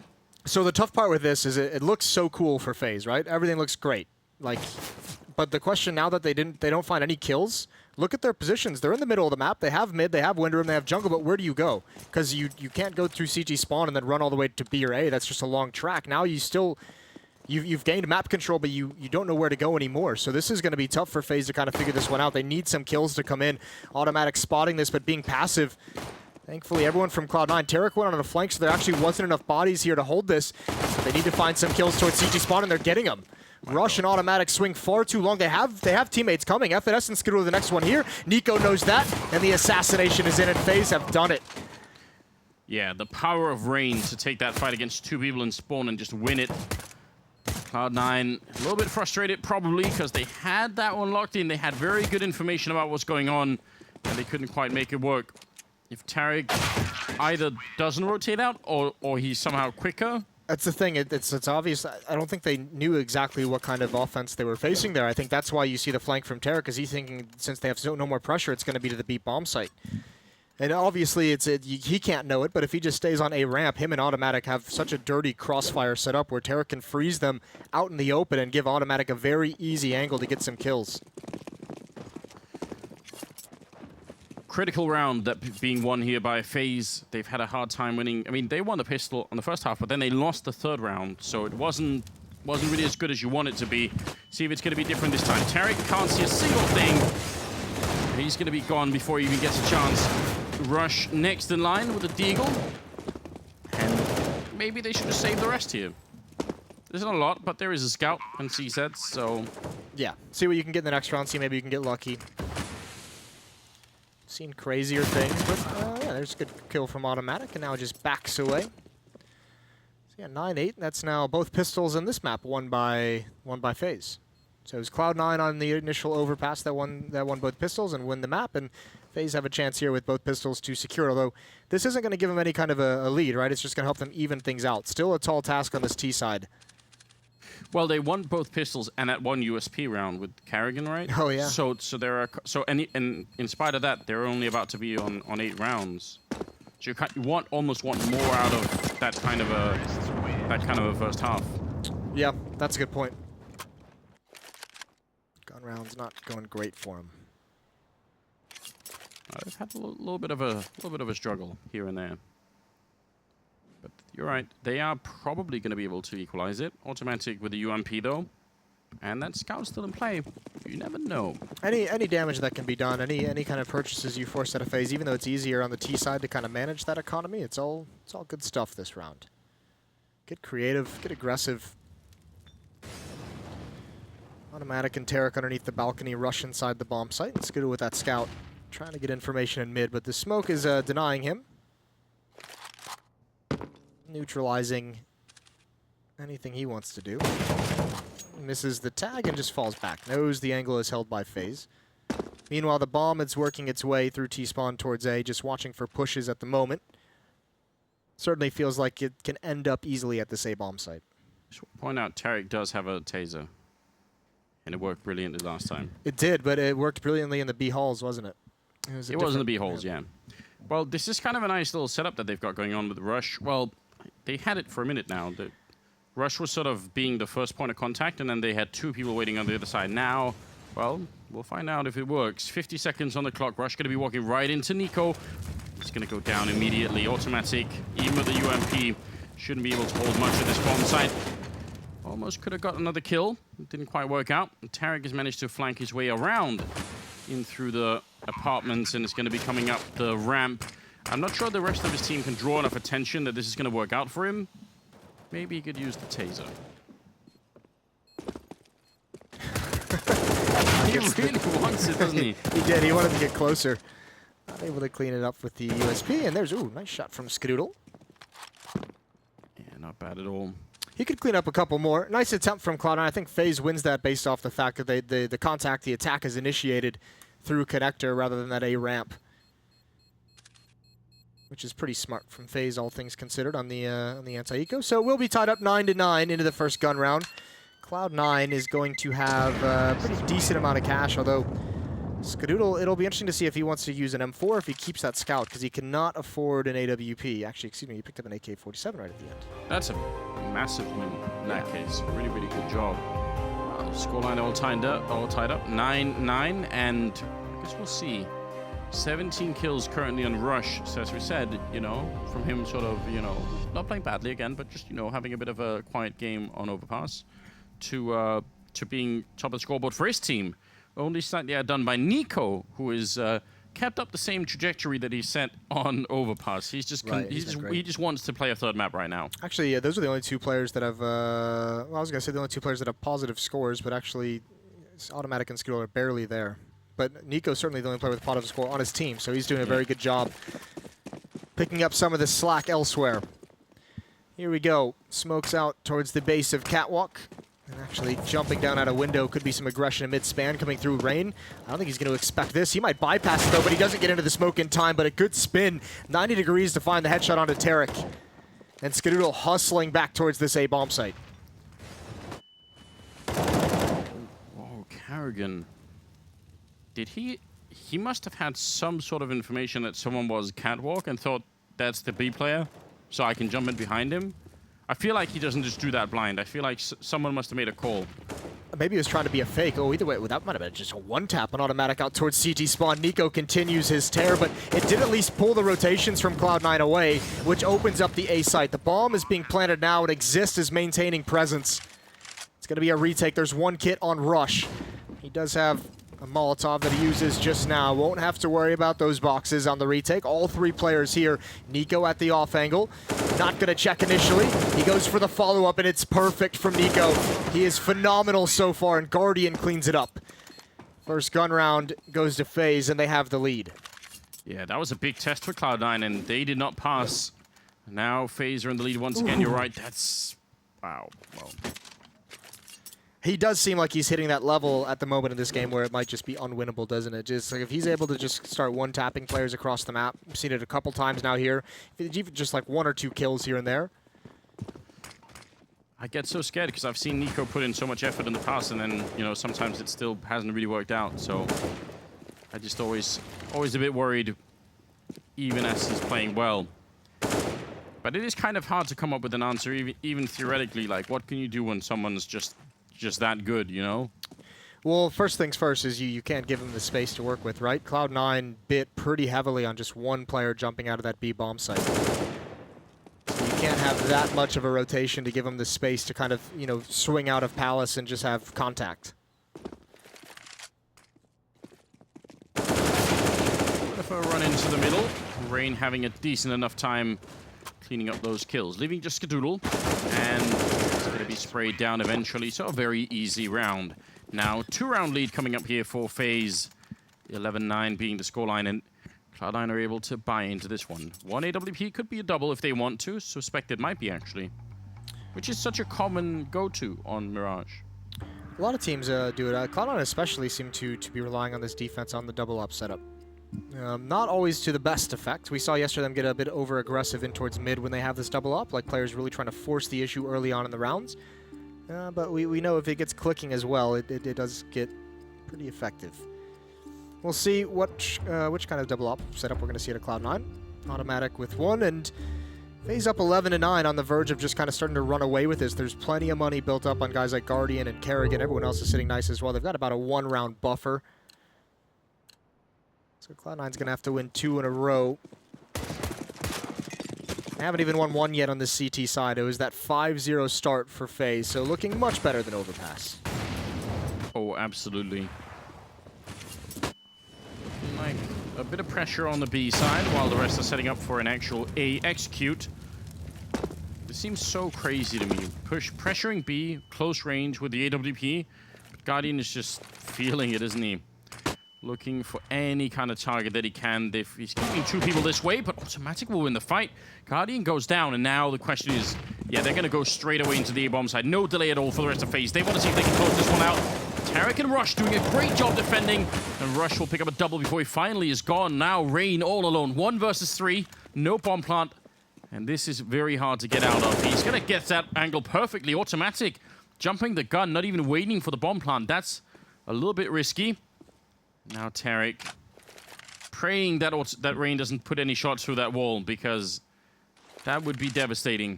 So the tough part with this is it looks so cool for FaZe, right? Everything looks great. But the question now that they don't find any kills, look at their positions. They're in the middle of the map. They have mid, they have window room, they have jungle, but where do you go? Because you can't go through CT spawn and then run all the way to B or A. That's just a long track. Now you've gained map control, but you don't know where to go anymore. So this is going to be tough for FaZe to kind of figure this one out. They need some kills to come in. Automatic spotting this, but being passive. Thankfully, everyone from Cloud9. Tarek went on a flank, so there actually wasn't enough bodies here to hold this. They need to find some kills towards CT spawn, and they're getting them. Rush and automatic swing far too long. They have teammates coming. FNS and Skidoo the next one here. Nico knows that, and the assassination is in, and FaZe have done it. Yeah, the power of rain to take that fight against 2 people in spawn and just win it. Cloud9 a little bit frustrated probably because they had that one locked in. They had very good information about what's going on, and they couldn't quite make it work. If Tarek either doesn't rotate out or he's somehow quicker. That's the thing. It's obvious. I don't think they knew exactly what kind of offense they were facing there. I think that's why you see the flank from Tarek, because he's thinking since they have no more pressure, it's going to be to the B bomb site. And obviously, he can't know it, but if he just stays on A ramp, him and Automatic have such a dirty crossfire set up where Tarek can freeze them out in the open and give Automatic a very easy angle to get some kills. Critical round that being won here by FaZe. They've had a hard time winning. I mean, they won the pistol on the first half, but then they lost the third round, so it wasn't really as good as you want it to be. See if it's going to be different this time. Tarek can't see a single thing. He's going to be gone before he even gets a chance. Rush next in line with the Deagle. And maybe they should have saved the rest here. There's not a lot, but there is a scout and C-sets, so... Yeah, see what you can get in the next round, see maybe you can get lucky. Seen crazier things, but yeah, there's a good kill from Automatic, and now it just backs away. So yeah, 9-8, that's now both pistols in this map won by FaZe. So it was Cloud9 on the initial overpass that won both pistols and win the map, and FaZe have a chance here with both pistols to secure it, although this isn't going to give them any kind of a lead, right? It's just going to help them even things out. Still a tall task on this T side. Well, they won both pistols and that one USP round with Carrigan, right? Oh yeah. So there are and in spite of that, they're only about to be on 8 rounds. So you almost want more out of that kind of a first half. Yeah, that's a good point. Gun round's not going great for them. They've had a little bit of a struggle here and there. But you're right. They are probably going to be able to equalize it. Automatic with the UMP, though. And that scout's still in play. You never know. Any damage that can be done, any kind of purchases you force out of FaZe, even though it's easier on the T side to kind of manage that economy, it's all good stuff this round. Get creative, get aggressive. Automatic and Tarek underneath the balcony, rush inside the bomb site. Let's go with that scout. Trying to get information in mid, but the smoke is denying him. Neutralizing anything he wants to do. Misses the tag and just falls back. Knows the angle is held by FaZe. Meanwhile, the bomb is working its way through T-spawn towards A, just watching for pushes at the moment. Certainly feels like it can end up easily at this A bomb site. Just point out, Tarek does have a taser. And it worked brilliantly last time. It did, but it worked brilliantly in the B halls, wasn't it? It was in the B halls, yeah. Well, this is kind of a nice little setup that they've got going on with Rush. Well, they had it for a minute now. The Rush was sort of being the first point of contact, and then they had 2 people waiting on the other side. Now, well, we'll find out if it works. 50 seconds on the clock. Rush going to be walking right into Nico. He's going to go down immediately. Automatic, even with the UMP, shouldn't be able to hold much of this bomb site. Almost could have got another kill. It didn't quite work out. And Tarek has managed to flank his way around in through the apartments and is going to be coming up the ramp. I'm not sure the rest of his team can draw enough attention that this is going to work out for him. Maybe he could use the taser. He really wants it, doesn't he? He did. He wanted to get closer. Not able to clean it up with the USP. And there's, ooh, nice shot from Skadoodle. Yeah, not bad at all. He could clean up a couple more. Nice attempt from Cloud9. I think FaZe wins that based off the fact that the contact, the attack is initiated through connector rather than that A ramp, which is pretty smart from FaZe, all things considered, on the anti-eco. So we'll be tied up 9-9 into the first gun round. Cloud9 is going to have a pretty decent amount of cash, although Skadoodle, it'll be interesting to see if he wants to use an M4, if he keeps that scout, because he cannot afford an AWP. Actually, excuse me, he picked up an AK-47 right at the end. That's a massive win in that case. Really, really good job. Scoreline all tied up, 9-9, and I guess we'll see. 17 kills currently on Rush. So as we said, you know, from him sort of, you know, not playing badly again, but just, you know, having a bit of a quiet game on Overpass to being top of the scoreboard for his team. Only slightly outdone by Nico, who is kept up the same trajectory that he set on Overpass. He's just he just wants to play a third map right now. Actually, yeah, those are the only 2 players that have. Well, I was gonna say the only 2 players that have positive scores, but actually, Automatic and Skadoodle are barely there. But Nico's certainly the only player with a positive score on his team, so he's doing a very good job picking up some of the slack elsewhere. Here we go. Smokes out towards the base of Catwalk. And actually jumping down out a window could be some aggression in mid-span coming through Rain. I don't think he's going to expect this. He might bypass it though, but he doesn't get into the smoke in time, but a good spin. 90 degrees to find the headshot onto Tarek. And Skadoodle hustling back towards this A bomb site. Oh, Carrigan. Did he must have had some sort of information that someone was Catwalk and thought that's the B player, so I can jump in behind him. I feel like he doesn't just do that blind. I feel like someone must have made a call. Maybe he was trying to be a fake. Oh, either way, well, that might have been just a one-tap on automatic out towards CT spawn. Nico continues his tear, but it did at least pull the rotations from Cloud9 away, which opens up the A site. The bomb is being planted now, and Exist is maintaining presence. It's going to be a retake. There's one kit on Rush. He does have a Molotov that he uses just now. Won't have to worry about those boxes on the retake. All three players here. Nico at the off angle. Not going to check initially. He goes for the follow-up, and it's perfect from Nico. He is phenomenal so far, and Guardian cleans it up. First gun round goes to FaZe, and they have the lead. Yeah, that was a big test for Cloud9, and they did not pass. Now FaZe are in the lead once again. You're right. That's... Wow. Well... He does seem like he's hitting that level at the moment in this game where it might just be unwinnable, doesn't it? Just like if he's able to just start one-tapping players across the map, we've seen it a couple times now here, even just like 1 or 2 kills here and there. I get so scared because I've seen Nico put in so much effort in the past, and then, you know, sometimes it still hasn't really worked out. So I just always a bit worried, even as he's playing well. But it is kind of hard to come up with an answer, even theoretically. Like, what can you do when someone's just that good, you know? Well, first things first is you can't give them the space to work with, right? Cloud9 bit pretty heavily on just one player jumping out of that B bomb site. So you can't have that much of a rotation to give them the space to kind of, you know, swing out of Palace and just have contact. If I run into the middle, Rain having a decent enough time cleaning up those kills, leaving just Skadoodle, and it's going to be sprayed down eventually, so a very easy round. Now, 2-round lead coming up here for FaZe, 11-9 being the scoreline, and Cloud9 are able to buy into this one. 1 AWP could be a double if they want to, suspect it might be actually, which is such a common go-to on Mirage. A lot of teams do it. Cloud9 especially seem to be relying on this defense on the double-up setup. Not always to the best effect. We saw yesterday them get a bit over-aggressive in towards mid when they have this double-up, like players really trying to force the issue early on in the rounds. But we know if it gets clicking as well, it does get pretty effective. We'll see which kind of double-up setup we're going to see at a Cloud9. Automatic with 1, and FaZe up 11-9 on the verge of just kind of starting to run away with this. There's plenty of money built up on guys like Guardian and Kerrigan. Everyone else is sitting nice as well. They've got about a 1-round buffer. So Cloud9's going to have to win 2 in a row. They haven't even won 1 yet on the CT side. It was that 5-0 start for FaZe, so looking much better than Overpass. Oh, absolutely. Looking like a bit of pressure on the B side while the rest are setting up for an actual A execute. This seems so crazy to me. Pressuring B, close range with the AWP. But Guardian is just feeling it, isn't he? Looking for any kind of target that he can. He's keeping 2 people this way, but Automatic will win the fight. Guardian goes down, and now the question is, yeah, they're going to go straight away into the A-bomb side. No delay at all for the rest of FaZe. They want to see if they can close this one out. Tarek and Rush doing a great job defending, and Rush will pick up a double before he finally is gone. Now Rain all alone. 1 versus 3. No bomb plant, and this is very hard to get out of. He's going to get that angle perfectly. Automatic jumping the gun, not even waiting for the bomb plant. That's a little bit risky. Now Tarek praying that Rain doesn't put any shots through that wall, because that would be devastating.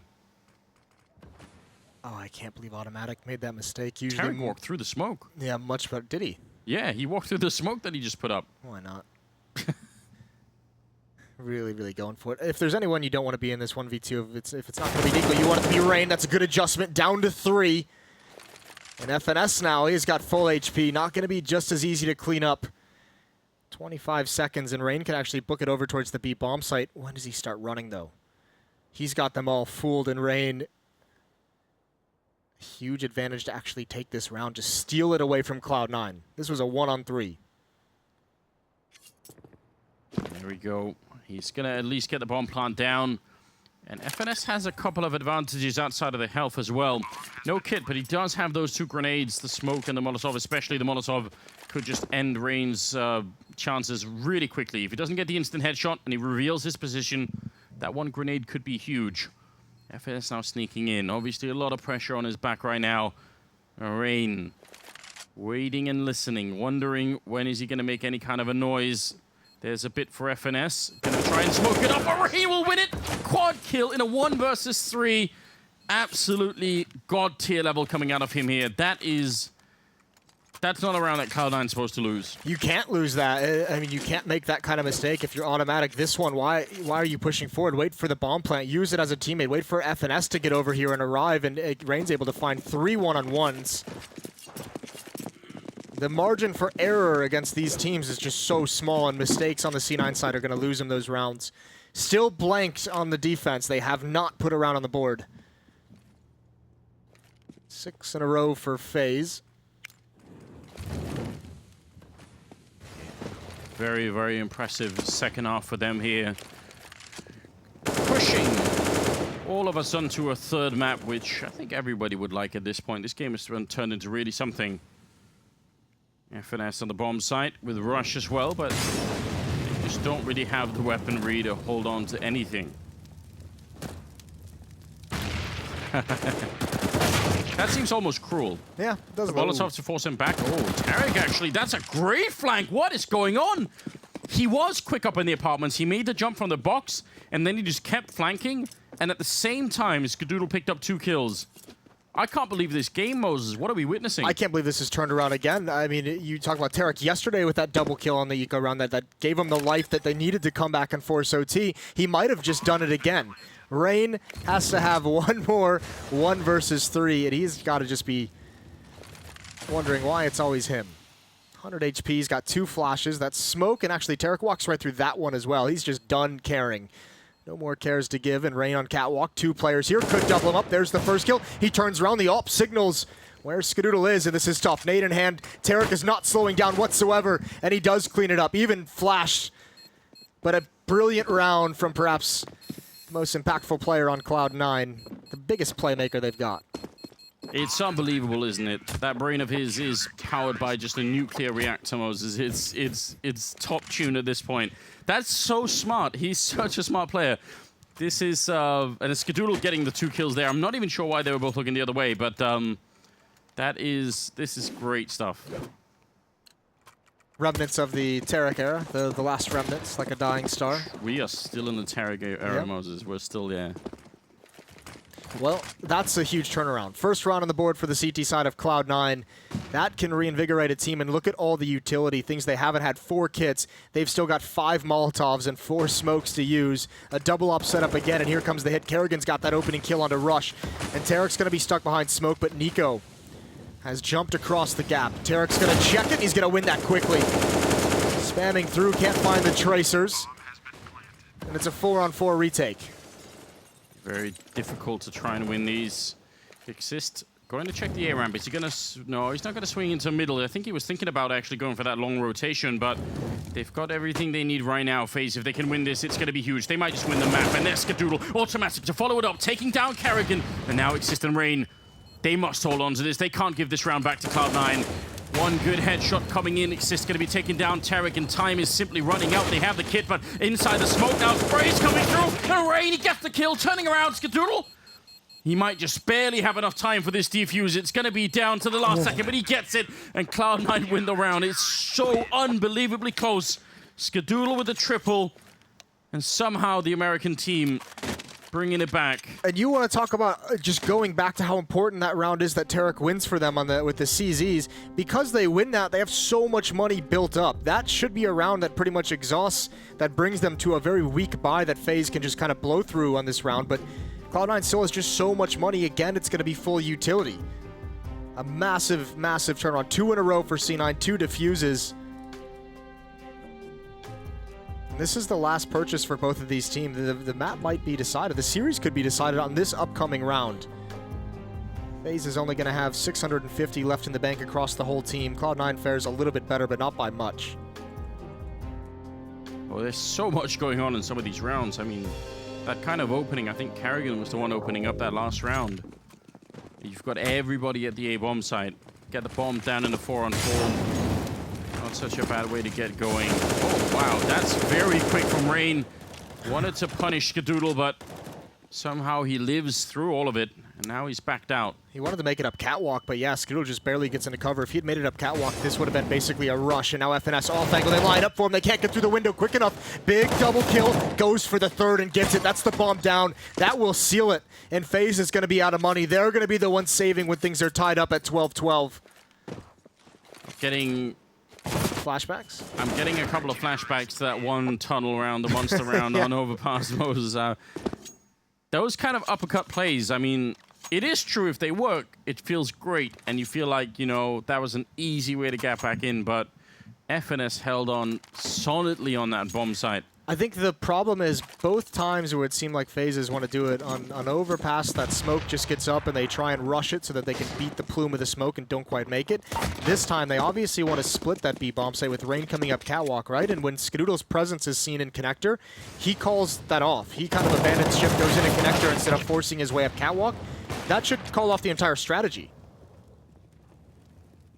Oh, I can't believe Automatic made that mistake. Usually Tarek walked through the smoke. Yeah, much better. Did he? Yeah, he walked through the smoke that he just put up. Why not? Really, really going for it. If there's anyone you don't want to be in this 1v2, if it's not going to be Nico, you want it to be Rain. That's a good adjustment. Down to 3. And FNS now, he's got full HP. Not going to be just as easy to clean up. 25 seconds, and Rain can actually book it over towards the B bomb site. When does he start running, though? He's got them all fooled, and Rain, huge advantage to actually take this round, just steal it away from Cloud9. This was a 1-on-3. There we go. He's going to at least get the bomb plant down. And FNS has a couple of advantages outside of the health as well. No kit, but he does have those 2 grenades, the smoke and the Molotov, especially the Molotov could just end Rain's chances really quickly. If he doesn't get the instant headshot and he reveals his position, that 1 grenade could be huge. FNS now sneaking in. Obviously a lot of pressure on his back right now. Rain waiting and listening, wondering when is he going to make any kind of a noise. There's a bit for FNS. Gonna try and smoke it up, or he will win it! Quad kill in a 1 versus 3. Absolutely god tier level coming out of him here. That is That's not a round that Cloud9's supposed to lose. You can't lose that. I mean, you can't make that kind of mistake if you're automatic. This one, why are you pushing forward? Wait for the bomb plant. Use it as a teammate. Wait for FNS to get over here and arrive, and Rain's able to find 3 one-on-ones. The margin for error against these teams is just so small, and mistakes on the C9 side are going to lose them those rounds. Still blanked on the defense. They have not put a round on the board. 6 in a row for FaZe. Very, very impressive second half for them here. Pushing all of us onto a third map, which I think everybody would like at this point. This game has turned into really something. FNS on the bomb site with Rush as well, but they just don't really have the weaponry to hold on to anything. That seems almost cruel. Yeah, it does. Molotov to force him back. Oh, Tarek actually, that's a great flank. What is going on? He was quick up in the apartments. He made the jump from the box, and then he just kept flanking. And at the same time, Skadoodle picked up 2 kills. I can't believe this game, Moses. What are we witnessing? I can't believe this has turned around again. I mean, you talk about Tarek yesterday with that double kill on the eco round that gave him the life that they needed to come back and force OT. He might have just done it again. Rain has to have one more 1 versus 3, and he's got to just be wondering why it's always him. 100 HP, he's got 2 flashes. That's smoke, and actually Tarek walks right through that one as well. He's just done caring. No more cares to give, and Rain on catwalk. 2 players here, could double him up. There's the first kill. He turns around, the AWP signals where Skadoodle is, and this is tough. Nade in hand, Tarek is not slowing down whatsoever, and he does clean it up. Even flash, but a brilliant round from perhaps the most impactful player on Cloud9, the biggest playmaker they've got. It's unbelievable, isn't it? That brain of his is powered by just a nuclear reactor, Moses. It's top tune at this point. That's so smart. He's such a smart player. This is and it's Skadoodle getting the 2 kills there. I'm not even sure why they were both looking the other way, but this is great stuff. Remnants of the Tarek era, the last remnants, like a dying star. We are still in the Tarek era, yep. Moses. We're still there. Well, that's a huge turnaround. First round on the board for the CT side of Cloud9. That can reinvigorate a team, and look at all the utility, things they haven't had. 4 kits. They've still got 5 Molotovs and 4 smokes to use. A double up setup again, and here comes the hit. Kerrigan's got that opening kill onto Rush, and Tarek's going to be stuck behind smoke, but Nico has jumped across the gap. Tarek's going to check it, and he's going to win that quickly. Spamming through, can't find the tracers, and it's a 4-on-4 retake. Very difficult to try and win these. Exist going to check the A ramp. Is he gonna? No, he's not gonna swing into middle. I think he was thinking about actually going for that long rotation, but they've got everything they need right now. FaZe, if they can win this, it's gonna be huge. They might just win the map. And there's Skadoodle, automatic to follow it up, taking down Kerrigan. And now Exist and Rain, they must hold on to this. They can't give this round back to Cloud9. One good headshot coming in. Exist going to be taking down Tarek, and time is simply running out. They have the kit, but inside the smoke now, spray's coming through. And Rain, he gets the kill, turning around Skadoodle. He might just barely have enough time for this defuse. It's going to be down to the last second, but he gets it, and Cloud9 win the round. It's so unbelievably close. Skadoodle with the triple, and somehow the American team bringing it back. And you want to talk about just going back to how important that round is that Tarek wins for them on with the CZs. Because they win that, they have so much money built up. That should be a round that pretty much exhausts, that brings them to a very weak buy that FaZe can just kind of blow through on this round. But Cloud9 still has just so much money. Again, it's going to be full utility. A massive, massive turnaround. 2 in a row for C9, 2 defuses. This is the last purchase for both of these teams. The map might be decided. The series could be decided on this upcoming round. FaZe is only going to have 650 left in the bank across the whole team. Cloud9 fares a little bit better, but not by much. Well, there's so much going on in some of these rounds. I mean, that kind of opening, I think Kerrigan was the one opening up that last round. You've got everybody at the A-bomb site. Get the bomb down in the 4-on-4. Not such a bad way to get going. Oh, wow, that's very quick from Rain. Wanted to punish Skadoodle, but somehow he lives through all of it, and now he's backed out. He wanted to make it up catwalk, but yeah, Skadoodle just barely gets into cover. If he had made it up catwalk, this would have been basically a rush, and now FNS off angle. They line up for him. They can't get through the window quick enough. Big double kill, goes for the 3rd and gets it. That's the bomb down. That will seal it, and FaZe is going to be out of money. They're going to be the ones saving when things are tied up at 12-12. getting Flashbacks? I'm getting a couple of flashbacks to that one tunnel round, the monster round Yeah. on overpass. Those kind of uppercut plays, I mean, it is true if they work, it feels great, and you feel like, you know, that was an easy way to get back in, but FNS held on solidly on that bomb site. I think the problem is both times where it seemed like FaZes want to do it on overpass, that smoke just gets up and they try and rush it so that they can beat the plume of the smoke and don't quite make it. This time they obviously want to split that B bomb site with Rain coming up catwalk, right? And when Skadoodle's presence is seen in connector, he calls that off. He kind of abandons ship, goes into connector instead of forcing his way up catwalk. That should call off the entire strategy.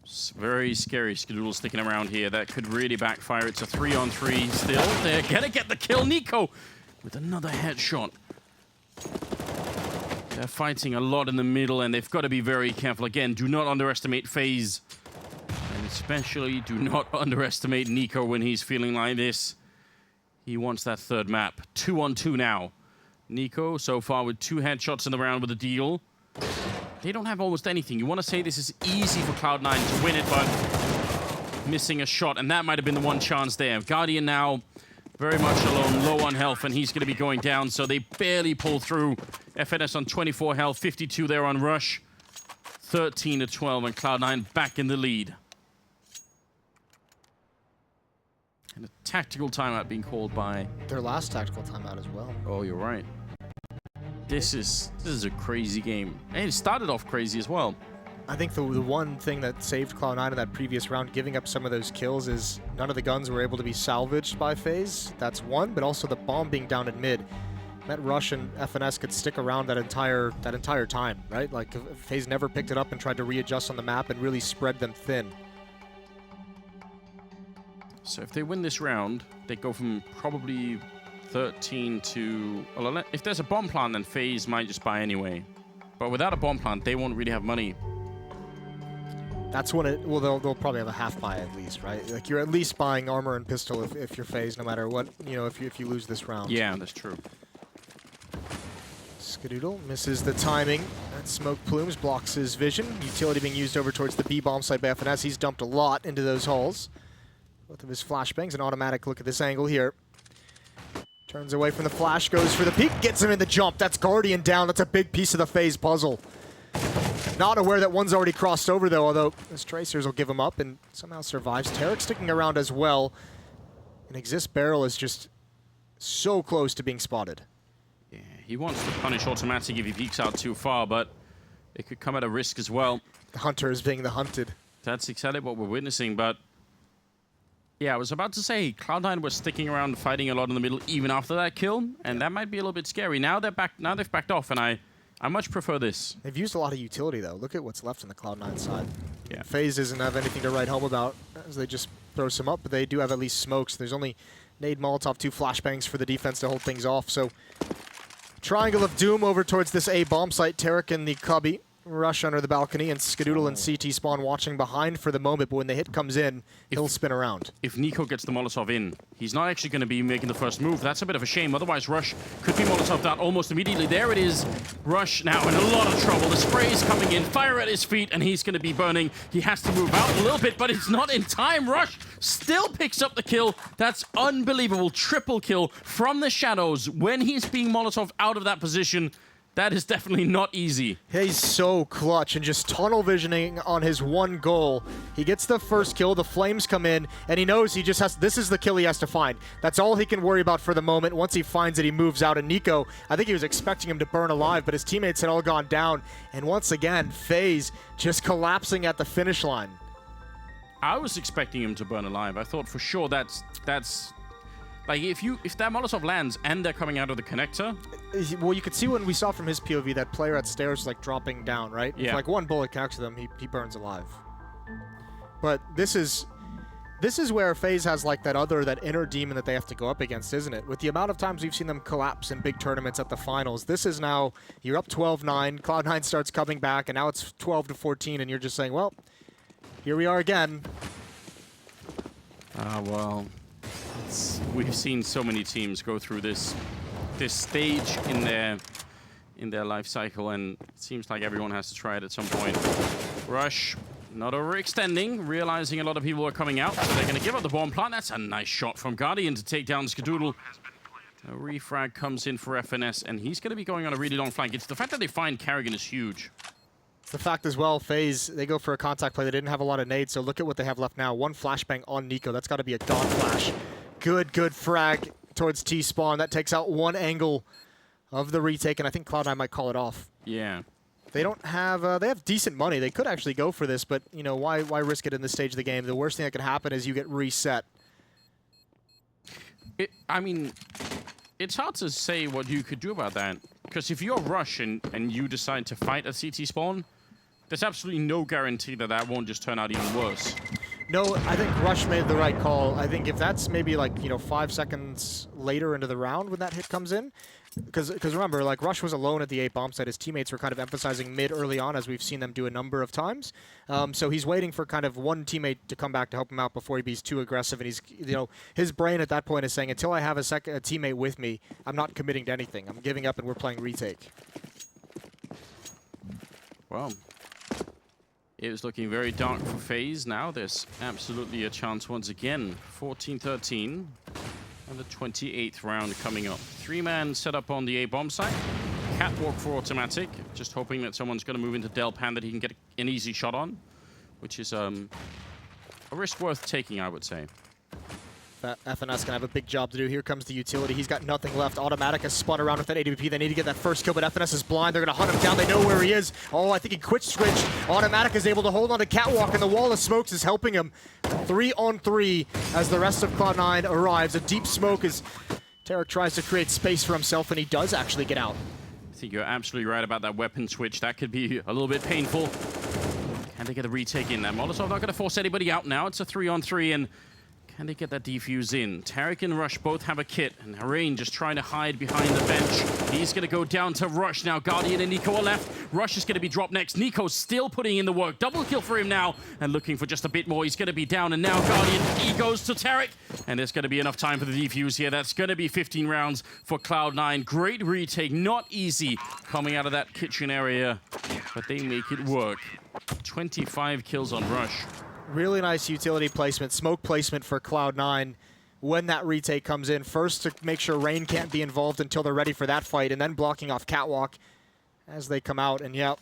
It's very scary. Skadoodle sticking around here. That could really backfire. It's a 3-on-3 still. They're gonna get the kill. Nico with another headshot. They're fighting a lot in the middle, and they've got to be very careful. Again, do not underestimate FaZe. And especially do not underestimate Nico when he's feeling like this. He wants that third map. 2-on-2 now. Nico, so far with 2 headshots in the round with a deal. They don't have almost anything. You want to say this is easy for Cloud9 to win it, but missing a shot, and that might have been the one chance there. Guardian now very much alone, low on health, and he's going to be going down, so they barely pull through. FNS on 24 health, 52 there on Rush. 13-12, and Cloud9 back in the lead. And a tactical timeout being called by... Their last tactical timeout as well. Oh, you're right. This is a crazy game. And it started off crazy as well. I think the one thing that saved Cloud9 in that previous round, giving up some of those kills, is none of the guns were able to be salvaged by FaZe. That's one, but also the bomb being down in mid. That Rush and FNS could stick around that entire time, right? Like, FaZe never picked it up and tried to readjust on the map and really spread them thin. So if they win this round, they go from probably 13 to... Well, if there's a bomb plant, then FaZe might just buy anyway. But without a bomb plant, they won't really have money. That's when it... Well, they'll probably have a half buy at least, right? Like, you're at least buying armor and pistol if you're FaZe, no matter what, you know, if you lose this round. Yeah, that's true. Skadoodle misses the timing. That smoke plumes blocks his vision. Utility being used over towards the B bomb site by FNS. He's dumped a lot into those halls. Both of his flashbangs. An automatic look at this angle here. Turns away from the flash, goes for the peek, gets him in the jump. That's Guardian down. That's a big piece of the FaZe puzzle. Not aware that one's already crossed over, though, although his tracers will give him up and somehow survives. Tarek sticking around as well. And Exist Barrel is just so close to being spotted. Yeah, he wants to punish automatic if he peeks out too far, but it could come at a risk as well. The hunter is being the hunted. That's exactly what we're witnessing, but... Yeah, I was about to say, Cloud9 was sticking around fighting a lot in the middle even after that kill, and that might be a little bit scary. Now they're back. Now they've backed off, and I much prefer this. They've used a lot of utility, though. Look at what's left on the Cloud9 side. Yeah. FaZe doesn't have anything to write home about, as they just throw some up, but they do have at least smokes. There's only nade, Molotov, 2 flashbangs for the defense to hold things off, so... Triangle of Doom over towards this A bomb site. Tarek and the Cubby rush under the balcony, and Skadoodle and CT spawn watching behind for the moment, but when the hit comes in, he'll spin around. If Nico gets the Molotov in, he's not actually going to be making the first move. That's a bit of a shame. Otherwise, Rush could be Molotoved out almost immediately. There it is. Rush now in a lot of trouble. The spray is coming in. Fire at his feet, and he's going to be burning. He has to move out a little bit, but it's not in time. Rush still picks up the kill. That's unbelievable. Triple kill from the shadows when he's being Molotov out of that position. That is definitely not easy. He's so clutch and just tunnel visioning on his one goal. He gets the first kill, the flames come in, and he knows he just has, this is the kill he has to find. That's all he can worry about for the moment. Once he finds it, he moves out, and Nico, I think he was expecting him to burn alive, but his teammates had all gone down, and once again, FaZe just collapsing at the finish line. I was expecting him to burn alive. I thought for sure that's like if that Molotov lands and they're coming out of the connector. Well, you could see when we saw from his POV that player at stairs like dropping down, right? Yeah. If like one bullet connects to them, he burns alive. But this is where FaZe has like that inner demon that they have to go up against, isn't it? With the amount of times we've seen them collapse in big tournaments at the finals, this is now, you're up 12-9, Cloud9 starts coming back, and now it's 12-14, and you're just saying, well, here we are again. Well, we've seen so many teams go through this stage in their life cycle, and it seems like everyone has to try it at some point. Rush not overextending, realizing a lot of people are coming out. So they're going to give up the bomb plant. That's a nice shot from Guardian to take down Skadoodle. A refrag comes in for FNS, and he's going to be going on a really long flank. It's the fact that they find Kerrigan is huge. It's the fact as well, FaZe, they go for a contact play. They didn't have a lot of nades, so look at what they have left now. One flashbang on Nico. That's got to be a dot flash. Good frag towards T-spawn. That takes out one angle of the retake, and I think Cloud9 might call it off. Yeah. They don't have, they have decent money. They could actually go for this, but, you know, why risk it in this stage of the game? The worst thing that could happen is you get reset. I mean, it's hard to say what you could do about that. Because if you're Rush and you decide to fight a CT spawn, there's absolutely no guarantee that that won't just turn out even worse. No, I think Rush made the right call. I think if that's maybe like, you know, 5 seconds later into the round when that hit comes in, because remember, like, Rush was alone at the A bomb site. His teammates were kind of emphasizing mid early on, as we've seen them do a number of times. So he's waiting for kind of one teammate to come back to help him out before he becomes too aggressive. And he's, you know, his brain at that point is saying, until I have a teammate with me, I'm not committing to anything. I'm giving up and we're playing retake. Well, it was looking very dark for FaZe. Now there's absolutely a chance once again. 14-13. And the 28th round coming up. 3-man set up on the A bomb site. Catwalk for automatic. Just hoping that someone's going to move into Delpan that he can get an easy shot on. Which is a risk worth taking, I would say. FNS going to have a big job to do. Here comes the utility. He's got nothing left. Automatic has spun around with that AWP. They need to get that first kill, but FNS is blind. They're going to hunt him down. They know where he is. Oh, I think he quit switch. Automatic is able to hold on to Catwalk, and the wall of smokes is helping him. 3-on-3 as the rest of Cloud9 arrives. A deep smoke as Tarek tries to create space for himself, and he does actually get out. I think you're absolutely right about that weapon switch. That could be a little bit painful. Can they get a retake in there? Molotov not going to force anybody out now. It's a 3-on-3, and can they get that defuse in? Tarek and Rush both have a kit, and Harain just trying to hide behind the bench. He's going to go down to Rush now. Guardian and Nico are left. Rush is going to be dropped next. Nico's still putting in the work. Double kill for him now, and looking for just a bit more. He's going to be down, and now Guardian, he goes to Tarek. And there's going to be enough time for the defuse here. That's going to be 15 rounds for Cloud9. Great retake, not easy coming out of that kitchen area, but they make it work. 25 kills on Rush. Really nice utility placement, smoke placement for Cloud9 when that retake comes in. First to make sure Rain can't be involved until they're ready for that fight, and then blocking off Catwalk as they come out. And yeah,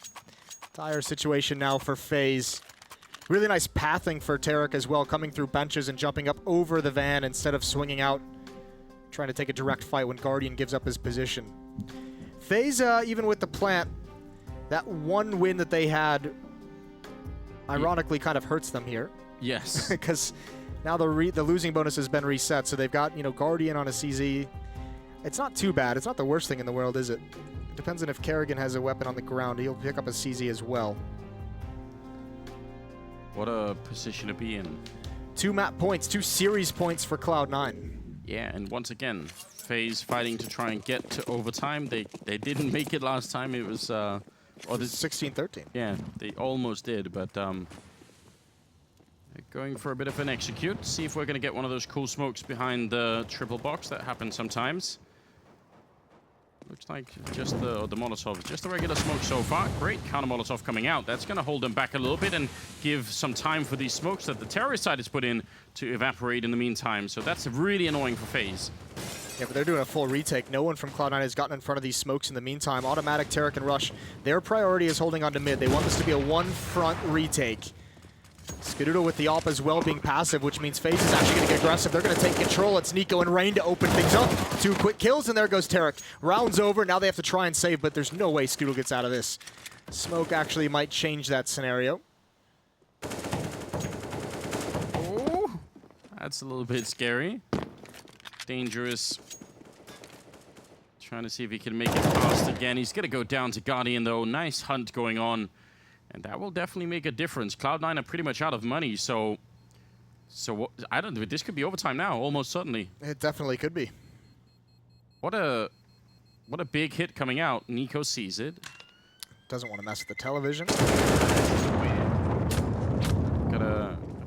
dire situation now for FaZe. Really nice pathing for Tarek as well, coming through benches and jumping up over the van instead of swinging out, trying to take a direct fight when Guardian gives up his position. FaZe, even with the plant, that one win that they had ironically kind of hurts them here. Yes. Because now the losing bonus has been reset, so they've got, you know, Guardian on a CZ. It's not too bad. It's not the worst thing in the world, is it? Depends on if Kerrigan has a weapon on the ground. He'll pick up a CZ as well. What a position to be in. 2 map points, 2 series points for Cloud9. Yeah, and once again, FaZe fighting to try and get to overtime. They didn't make it last time. It was... Or the 16-13. Yeah, they almost did, but going for a bit of an execute. See if we're going to get one of those cool smokes behind the triple box. That happens sometimes. Looks like just the Molotov, just the regular smoke so far. Great counter Molotov coming out. That's going to hold them back a little bit and give some time for these smokes that the terrorist side has put in to evaporate in the meantime. So that's really annoying for FaZe. Yeah, but they're doing a full retake. No one from Cloud9 has gotten in front of these smokes in the meantime. Automatic, Tarek, and Rush, their priority is holding on to mid. They want this to be a one-front retake. Skadoodle with the op as well being passive, which means FaZe is actually going to get aggressive. They're going to take control. It's Nico and Rain to open things up. 2 quick kills, and there goes Tarek. Round's over. Now they have to try and save, but there's no way Skadoodle gets out of this. Smoke actually might change that scenario. Oh, that's a little bit scary. Dangerous. Trying to see if he can make it fast again. He's going to go down to Guardian, though. Nice hunt going on. And that will definitely make a difference. Cloud9 are pretty much out of money, so what, I don't know. This could be overtime now, almost certainly. It definitely could be. What a big hit coming out. Nico sees it. Doesn't want to mess with the television.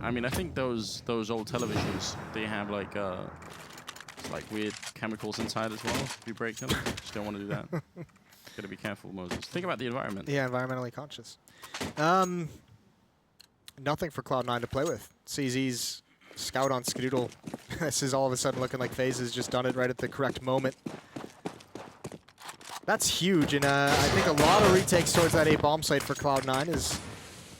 I mean, I think those old televisions, they have like weird chemicals inside as well. If you break them, just don't want to do that. Gotta be careful, Moses. Think about the environment. Yeah, environmentally conscious. nothing for Cloud9 to play with. CZ's scout on Skadoodle. This is all of a sudden looking like FaZe has just done it right at the correct moment. That's huge, and I think a lot of retakes towards that A bomb site for Cloud9 is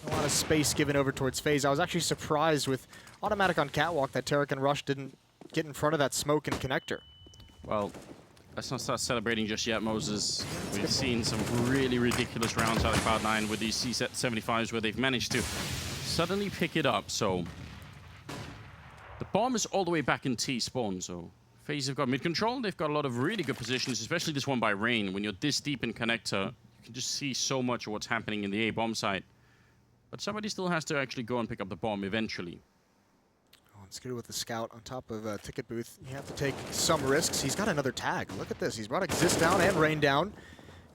a lot of space given over towards FaZe. I was actually surprised with automatic on Catwalk that Tarek and Rush didn't get in front of that smoke and connector. Well, let's not start celebrating just yet, Moses. We've seen some really ridiculous rounds out of Cloud9 with these C75s where they've managed to suddenly pick it up. So the bomb is all the way back in T spawn, so FaZe have got mid control. They've got a lot of really good positions, especially this one by Rain. When you're this deep in connector, you can just see so much of what's happening in the A bomb site. But somebody still has to actually go and pick up the bomb eventually. Oh, and Skadoodle with the scout on top of Ticket Booth. You have to take some risks. He's got another tag. Look at this. He's brought Exist down and Rain down.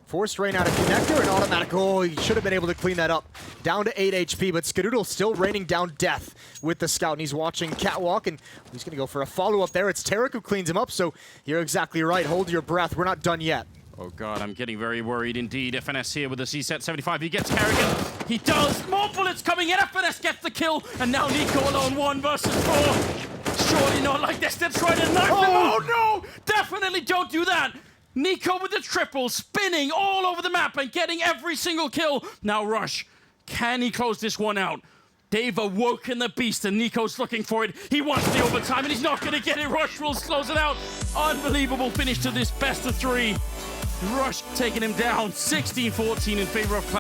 Forced Rain out of connector and automatic. Oh, he should have been able to clean that up. Down to 8 HP, but Skadoodle still raining down death with the scout, and he's watching Catwalk, and he's going to go for a follow-up there. It's Tarek who cleans him up, so you're exactly right. Hold your breath. We're not done yet. Oh god, I'm getting very worried indeed. FNS here with the C75. He gets Kerrigan. He does. More bullets coming in. FNS gets the kill, and now Nico alone 1 versus 4. Surely not like this. They're trying to knife him. Oh no! Definitely don't do that. Nico with the triple, spinning all over the map and getting every single kill. Now Rush, can he close this one out? They've awoken the beast and Nico's looking for it. He wants the overtime and he's not going to get it. Rush will close it out. Unbelievable finish to this best of 3. Rush taking him down 16-14 in favor of Cloud9.